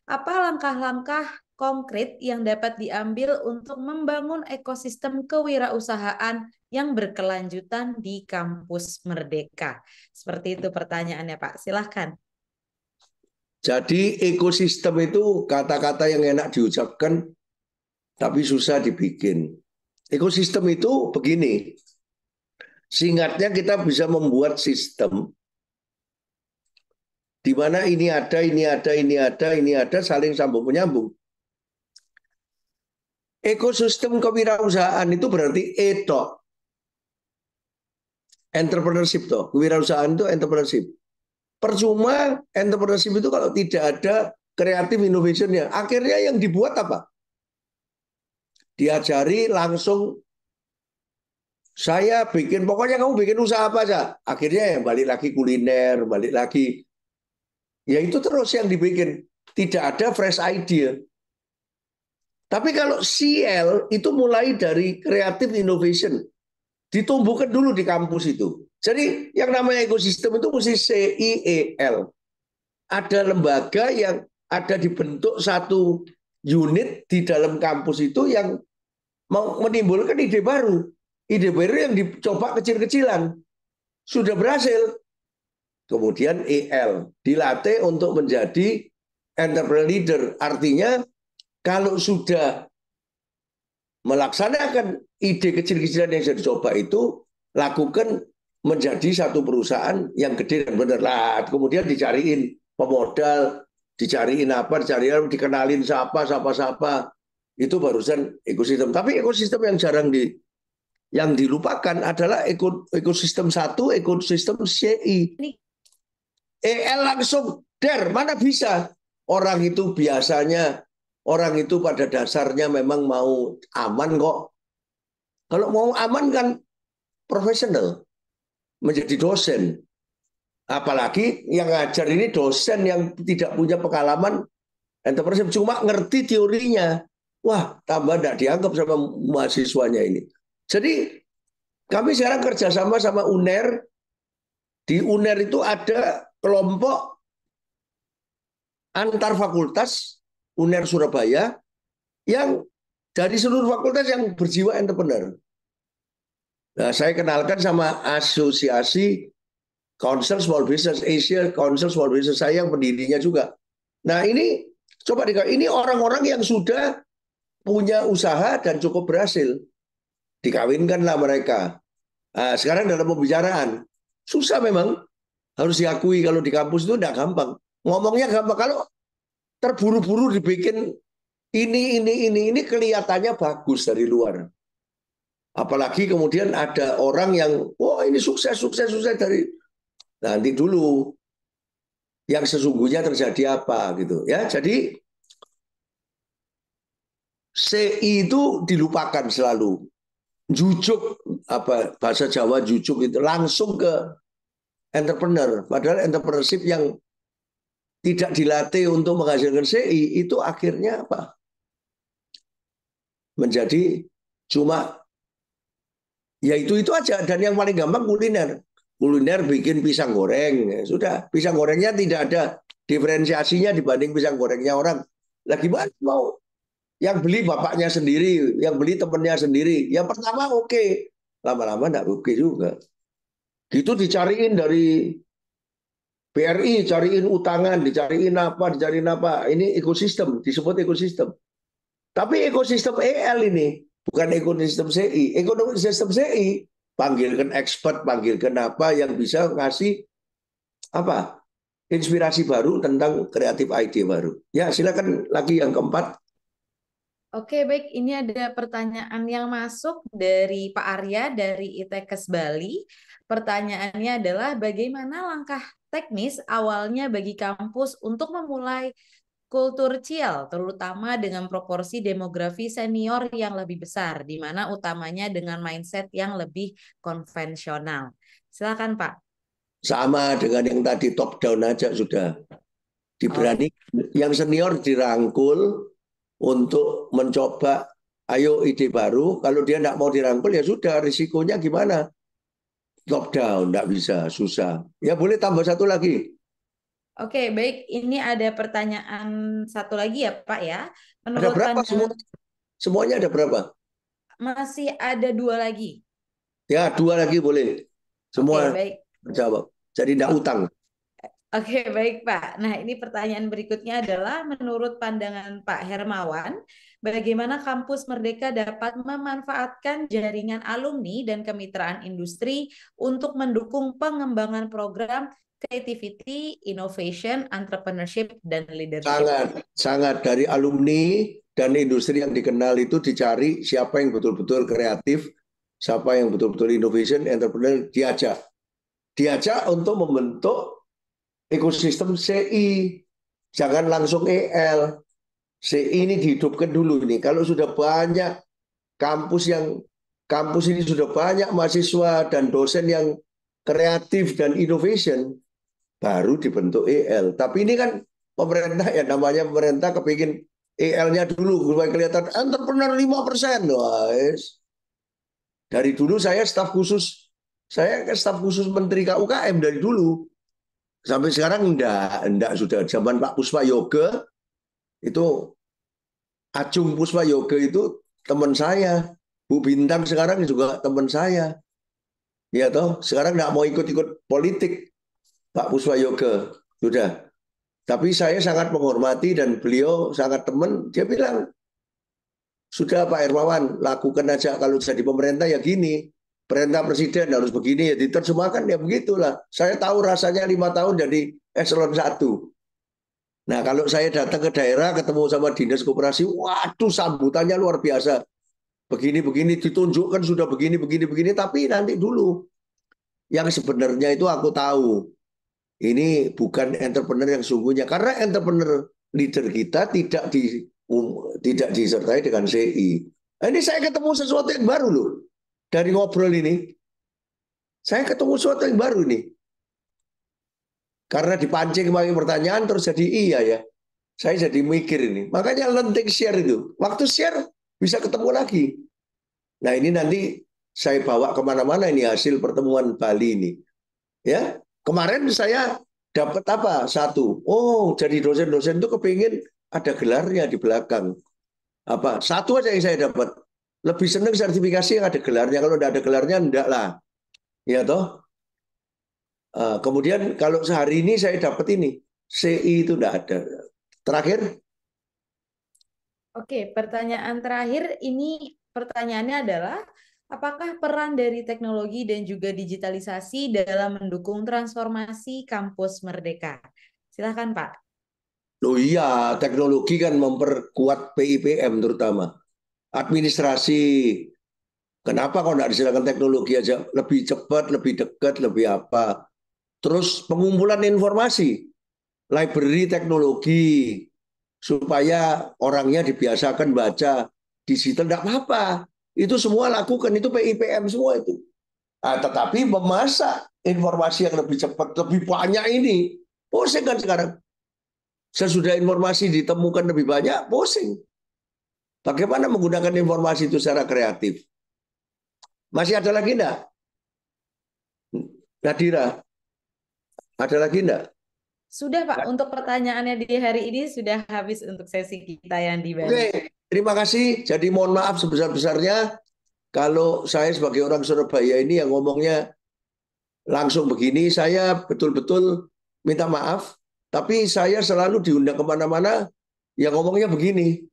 apa langkah-langkah konkret yang dapat diambil untuk membangun ekosistem kewirausahaan yang berkelanjutan di kampus Merdeka? Seperti itu pertanyaannya, Pak. Silahkan. Jadi ekosistem itu kata-kata yang enak diucapkan tapi susah dibikin. Ekosistem itu begini. Singkatnya kita bisa membuat sistem di mana ini ada, ini ada, ini ada, ini ada, saling sambung menyambung. Ekosistem kewirausahaan itu berarti eto. Entrepreneurship toh. Kewirausahaan itu entrepreneurship. Percuma entrepreneurship itu kalau tidak ada creative innovation-nya. Akhirnya yang dibuat apa? Diajari langsung saya bikin, pokoknya kamu bikin usaha apa aja. Akhirnya yang balik lagi kuliner, balik lagi. Ya itu terus yang dibikin. Tidak ada fresh idea. Tapi kalau CL itu mulai dari creative innovation. Ditumbuhkan dulu di kampus itu. Jadi yang namanya ekosistem itu mesti CIEL. Ada lembaga yang ada dibentuk satu unit di dalam kampus itu yang mau menimbulkan ide baru. Ide baru yang dicoba kecil-kecilan. Sudah berhasil. Kemudian EL. Dilatih untuk menjadi entrepreneur leader. Artinya kalau sudah melaksanakan ide kecil-kecilan yang sudah dicoba itu, lakukan menjadi satu perusahaan yang gede dan benar lah. Kemudian dicariin pemodal, dicariin apa, dicariin, dikenalin siapa. Itu barusan ekosistem. Tapi ekosistem yang jarang yang dilupakan adalah ekosistem satu, ekosistem CI. EL langsung mana bisa. Orang itu biasanya, orang itu pada dasarnya memang mau aman kok. Kalau mau aman kan profesional, menjadi dosen. Apalagi yang ngajar ini dosen yang tidak punya pengalaman entrepreneurship, cuma ngerti teorinya. Wah, tambah tidak dianggap sama mahasiswanya ini. Jadi kami sekarang kerjasama sama UNER. Di UNER itu ada kelompok antar fakultas UNER Surabaya yang dari seluruh fakultas yang berjiwa entrepreneur. Nah, saya kenalkan sama asosiasi Council Small Business Asia, Council Small Business, saya yang pendirinya juga. Nah ini coba ini orang-orang yang sudah punya usaha dan cukup berhasil. Dikawinkanlah mereka. Nah, sekarang dalam pembicaraan susah memang, harus diakui kalau di kampus itu tidak gampang. Ngomongnya gampang, kalau terburu-buru dibikin ini kelihatannya bagus dari luar. Apalagi kemudian ada orang yang, wah ini sukses dari, nanti dulu yang sesungguhnya terjadi apa gitu ya. Jadi CI itu dilupakan selalu. Jujuk, apa bahasa Jawa jujuk itu langsung ke entrepreneur. Padahal entrepreneurship yang tidak dilatih untuk menghasilkan CI itu akhirnya apa? Menjadi cuma ya itu aja. Dan yang paling gampang kuliner. Kuliner bikin pisang goreng, ya sudah. Pisang gorengnya tidak ada diferensiasinya dibanding pisang gorengnya orang. Lah gimana mau? Yang beli bapaknya sendiri, yang beli temennya sendiri. Yang pertama oke, lama-lama enggak oke juga. Gitu dicariin dari BRI, cariin utangan, dicariin apa. Ini ekosistem, disebut ekosistem. Tapi ekosistem EL ini bukan ekosistem CI. Ekosistem CI panggilkan expert, panggilkan apa yang bisa ngasih apa inspirasi baru tentang kreatif ide baru. Ya silakan lagi yang keempat. Oke, baik. Ini ada pertanyaan yang masuk dari Pak Arya dari ITEKES Bali. Pertanyaannya adalah bagaimana langkah teknis awalnya bagi kampus untuk memulai kultur CIL, terutama dengan proporsi demografi senior yang lebih besar, di mana utamanya dengan mindset yang lebih konvensional. Silakan, Pak. Sama dengan yang tadi top down aja sudah. Diberani, yang senior dirangkul untuk mencoba, ayo ide baru. Kalau dia tidak mau dirangkul ya sudah, risikonya gimana? Top down, tidak bisa, susah. Ya boleh tambah satu lagi. Oke, baik. Ini ada pertanyaan satu lagi ya, Pak ya. Ada Menurut berapa semua? pandangan Semuanya ada berapa? masih ada dua lagi. Ya, 2 lagi boleh. Oke, Semua baik. jawab. Jadi tidak utang. Oke, baik Pak. Nah, ini pertanyaan berikutnya adalah menurut pandangan Pak Hermawan, bagaimana kampus Merdeka dapat memanfaatkan jaringan alumni dan kemitraan industri untuk mendukung pengembangan program creativity, innovation, entrepreneurship, dan leadership? Sangat, sangat dari alumni dan industri yang dikenal itu dicari siapa yang betul-betul kreatif, siapa yang betul-betul innovation, entrepreneur, diajak untuk membentuk ekosistem CI, jangan langsung EL. CI ini dihidupkan dulu ini. Kalau sudah banyak kampus ini sudah banyak mahasiswa dan dosen yang kreatif dan innovation, baru dibentuk EL. Tapi ini kan pemerintah, ya namanya pemerintah kepingin EL-nya dulu supaya kelihatan entrepreneur 5%. Wah, dari dulu saya staf khusus Menteri KUKM dari dulu. Sampai sekarang enggak sudah zaman Pak Puspa Yoga itu Acung Puspa Yoga itu teman saya. Bu Bintang sekarang juga teman saya. Ya toh, sekarang enggak mau ikut-ikut politik Pak Puspa Yoga. Sudah. Tapi saya sangat menghormati dan beliau sangat teman. Dia bilang, sudah Pak Hermawan, lakukan aja kalau jadi pemerintah ya gini. Perintah presiden harus begini ya diterjemahkan ya begitulah. Saya tahu rasanya 5 tahun jadi eselon 1. Nah kalau saya datang ke daerah ketemu sama dinas koperasi, waduh sambutannya luar biasa. Begini-begini ditunjukkan sudah begini-begini, tapi nanti dulu. Yang sebenarnya itu aku tahu. Ini bukan entrepreneur yang sungguhnya. Karena entrepreneur leader kita tidak disertai dengan CI. Nah, ini saya ketemu sesuatu yang baru loh. Dari ngobrol ini, saya ketemu sesuatu yang baru nih. Karena dipancing pakai pertanyaan terus jadi iya ya. Saya jadi mikir ini. Makanya lentik share itu. Waktu share bisa ketemu lagi. Nah ini nanti saya bawa kemana-mana ini hasil pertemuan Bali ini. Ya, kemarin saya dapat apa? Satu. Oh, jadi dosen-dosen itu kepingin ada gelarnya di belakang. Apa? Satu aja yang saya dapat. Lebih senang sertifikasi yang ada gelarnya. Kalau tidak ada gelarnya, enggak lah. Ya toh. Kemudian kalau sehari ini saya dapat ini. CI itu enggak ada. Terakhir. Oke, pertanyaan terakhir ini pertanyaannya adalah, apakah peran dari teknologi dan juga digitalisasi dalam mendukung transformasi kampus Merdeka? Silakan Pak. Oh iya, teknologi kan memperkuat PIPM terutama. Administrasi. Kenapa kok nggak disilakan teknologi aja? Lebih cepat, lebih dekat, lebih apa. Terus pengumpulan informasi. Library teknologi. Supaya orangnya dibiasakan baca. Digital nggak apa-apa. Itu semua lakukan. Itu PIPM semua itu. Nah, tetapi memasak informasi yang lebih cepat, lebih banyak ini. Pusing kan sekarang. Sesudah informasi ditemukan lebih banyak, pusing. Bagaimana menggunakan informasi itu secara kreatif? Masih ada lagi enggak? Nadira, ada lagi enggak? Sudah Pak, untuk pertanyaannya di hari ini sudah habis untuk sesi kita yang di Bali. Oke, terima kasih. Jadi mohon maaf sebesar-besarnya kalau saya sebagai orang Surabaya ini yang ngomongnya langsung begini, saya betul-betul minta maaf. Tapi saya selalu diundang kemana-mana yang ngomongnya begini.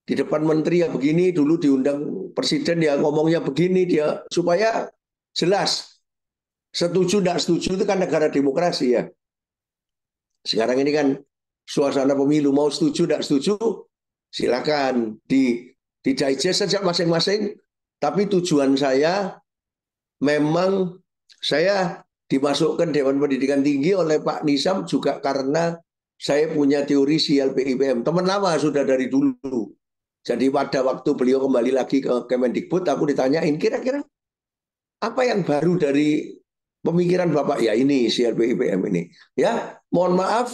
Di depan menteri ya begini, dulu diundang presiden ya ngomongnya begini, dia supaya jelas. Setuju tidak setuju itu kan negara demokrasi ya. Sekarang ini kan suasana pemilu, mau setuju tidak setuju silakan di digest saja masing-masing. Tapi tujuan saya memang saya dimasukkan Dewan Pendidikan Tinggi oleh Pak Nisam juga karena saya punya teori CLPIPM. Teman lama sudah dari dulu. Jadi pada waktu beliau kembali lagi ke Kemendikbud, aku ditanyain kira-kira apa yang baru dari pemikiran Bapak? Ya ini CLPIPM ini. Ya, mohon maaf.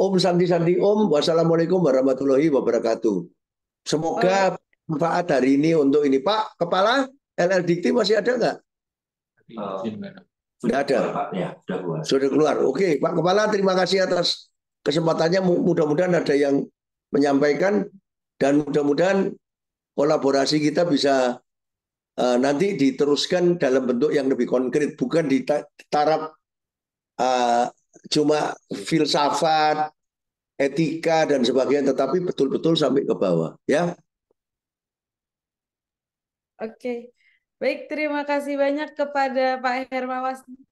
Om Santi Om. Wassalamualaikum warahmatullahi wabarakatuh. Semoga manfaat hari ini untuk ini. Pak Kepala LL Dikti masih ada nggak? Tidak ada. Pak. Ya, sudah keluar. Sudah keluar. Oke, Pak Kepala, terima kasih atas kesempatannya. Mudah-mudahan ada yang menyampaikan dan mudah-mudahan kolaborasi kita bisa nanti diteruskan dalam bentuk yang lebih konkret, bukan di taraf cuma filsafat, etika dan sebagainya, tetapi betul-betul sampai ke bawah, ya. Oke, baik, terima kasih banyak kepada Pak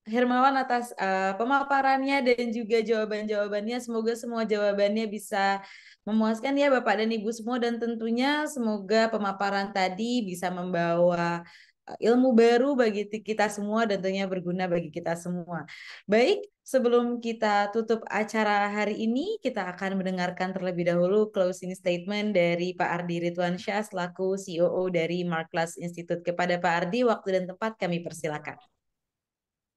Hermawan atas pemaparannya dan juga jawaban-jawabannya. Semoga semua jawabannya bisa memuaskan ya Bapak dan Ibu semua, dan tentunya semoga pemaparan tadi bisa membawa ilmu baru bagi kita semua dan tentunya berguna bagi kita semua. Baik, sebelum kita tutup acara hari ini, kita akan mendengarkan terlebih dahulu closing statement dari Pak Ardi Ridwansyah selaku COO dari Marklas Institute. Kepada Pak Ardi, waktu dan tempat kami persilakan.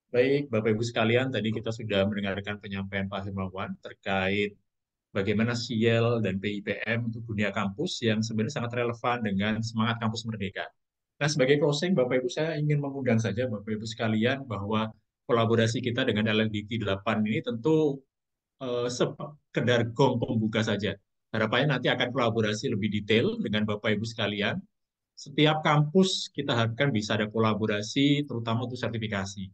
Baik, Bapak Ibu sekalian, tadi kita sudah mendengarkan penyampaian Pak Hermawan terkait bagaimana SIEL dan PIPM untuk dunia kampus yang sebenarnya sangat relevan dengan semangat kampus merdeka. Nah, sebagai closing, Bapak Ibu, saya ingin mengundang saja Bapak Ibu sekalian bahwa kolaborasi kita dengan LLDT 8 ini tentu sekedar gong pembuka saja. Harapannya nanti akan kolaborasi lebih detail dengan Bapak Ibu sekalian. Setiap kampus kita harapkan bisa ada kolaborasi, terutama untuk sertifikasi.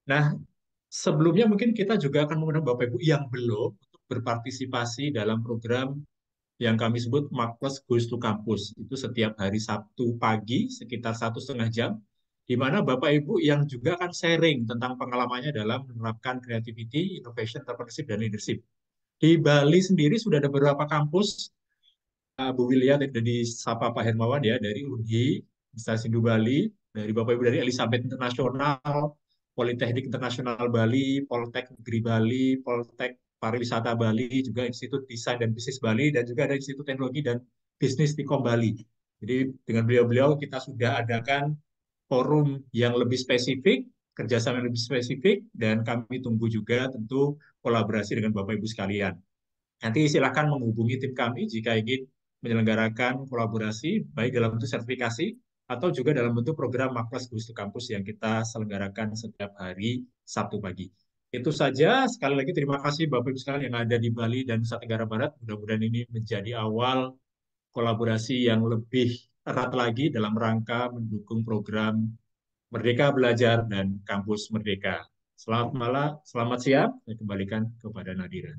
Nah, sebelumnya mungkin kita juga akan mengundang Bapak Ibu yang belum untuk berpartisipasi dalam program yang kami sebut Marklas Goes to Campus. Itu setiap hari Sabtu pagi sekitar 1,5 jam, di mana Bapak Ibu yang juga akan sharing tentang pengalamannya dalam menerapkan creativity, innovation, entrepreneurship, dan leadership. Di Bali sendiri sudah ada beberapa kampus, Bu Wilia dari Sapa Pak Hermawan ya, dari UNHI, Instansi Sindu Bali, dari Bapak Ibu dari Elizabeth Internasional, Politeknik Internasional Bali, Poltek Negeri Bali, Poltek Pariwisata Bali, juga Institut Desain dan Bisnis Bali, dan juga ada Institut Teknologi dan Bisnis Tikom Bali. Jadi dengan beliau-beliau kita sudah adakan forum yang lebih spesifik, kerjasama yang lebih spesifik, dan kami tunggu juga tentu kolaborasi dengan Bapak Ibu sekalian. Nanti silakan menghubungi tim kami jika ingin menyelenggarakan kolaborasi, baik dalam bentuk sertifikasi atau juga dalam bentuk program Marklas Goes to Campus yang kita selenggarakan setiap hari Sabtu pagi. Itu saja, sekali lagi terima kasih Bapak Ibu sekalian yang ada di Bali dan Nusa Tenggara Barat. Mudah-mudahan ini menjadi awal kolaborasi yang lebih erat lagi dalam rangka mendukung program Merdeka Belajar dan Kampus Merdeka. Selamat malam, selamat siang. Saya kembalikan kepada Nadira.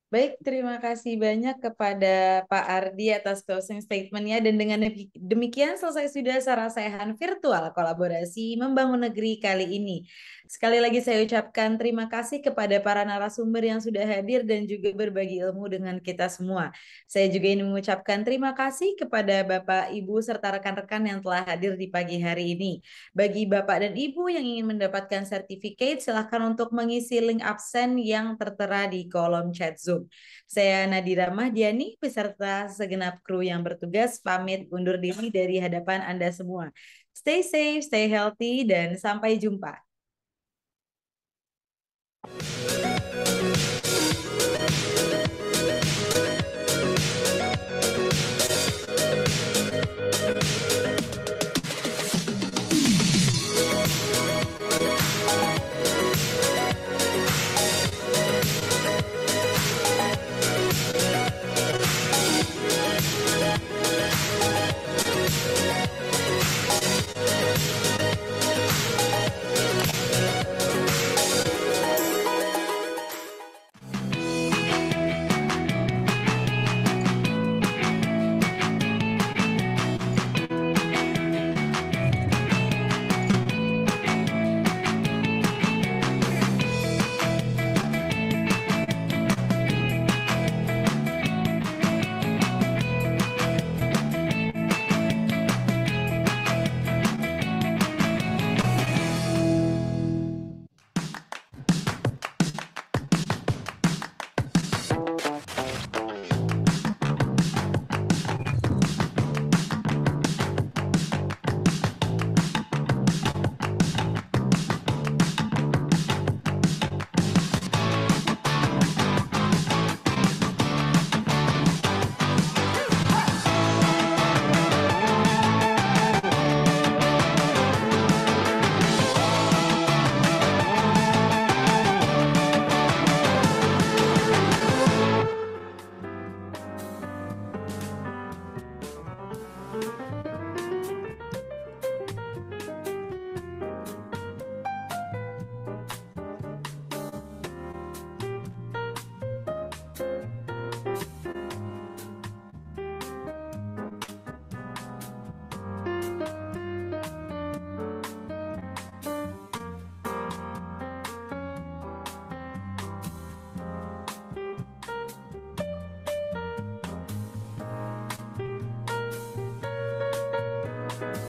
Baik, terima kasih banyak kepada Pak Ardi atas closing statement-nya, dan dengan demikian selesai sudah sarasehan virtual kolaborasi membangun negeri kali ini. Sekali lagi saya ucapkan terima kasih kepada para narasumber yang sudah hadir dan juga berbagi ilmu dengan kita semua. Saya juga ingin mengucapkan terima kasih kepada Bapak, Ibu, serta rekan-rekan yang telah hadir di pagi hari ini. Bagi Bapak dan Ibu yang ingin mendapatkan sertifikat, silakan untuk mengisi link absen yang tertera di kolom chat Zoom. Saya Nadira Mahdiani beserta segenap kru yang bertugas pamit undur diri dari hadapan Anda semua. Stay safe, stay healthy, dan sampai jumpa.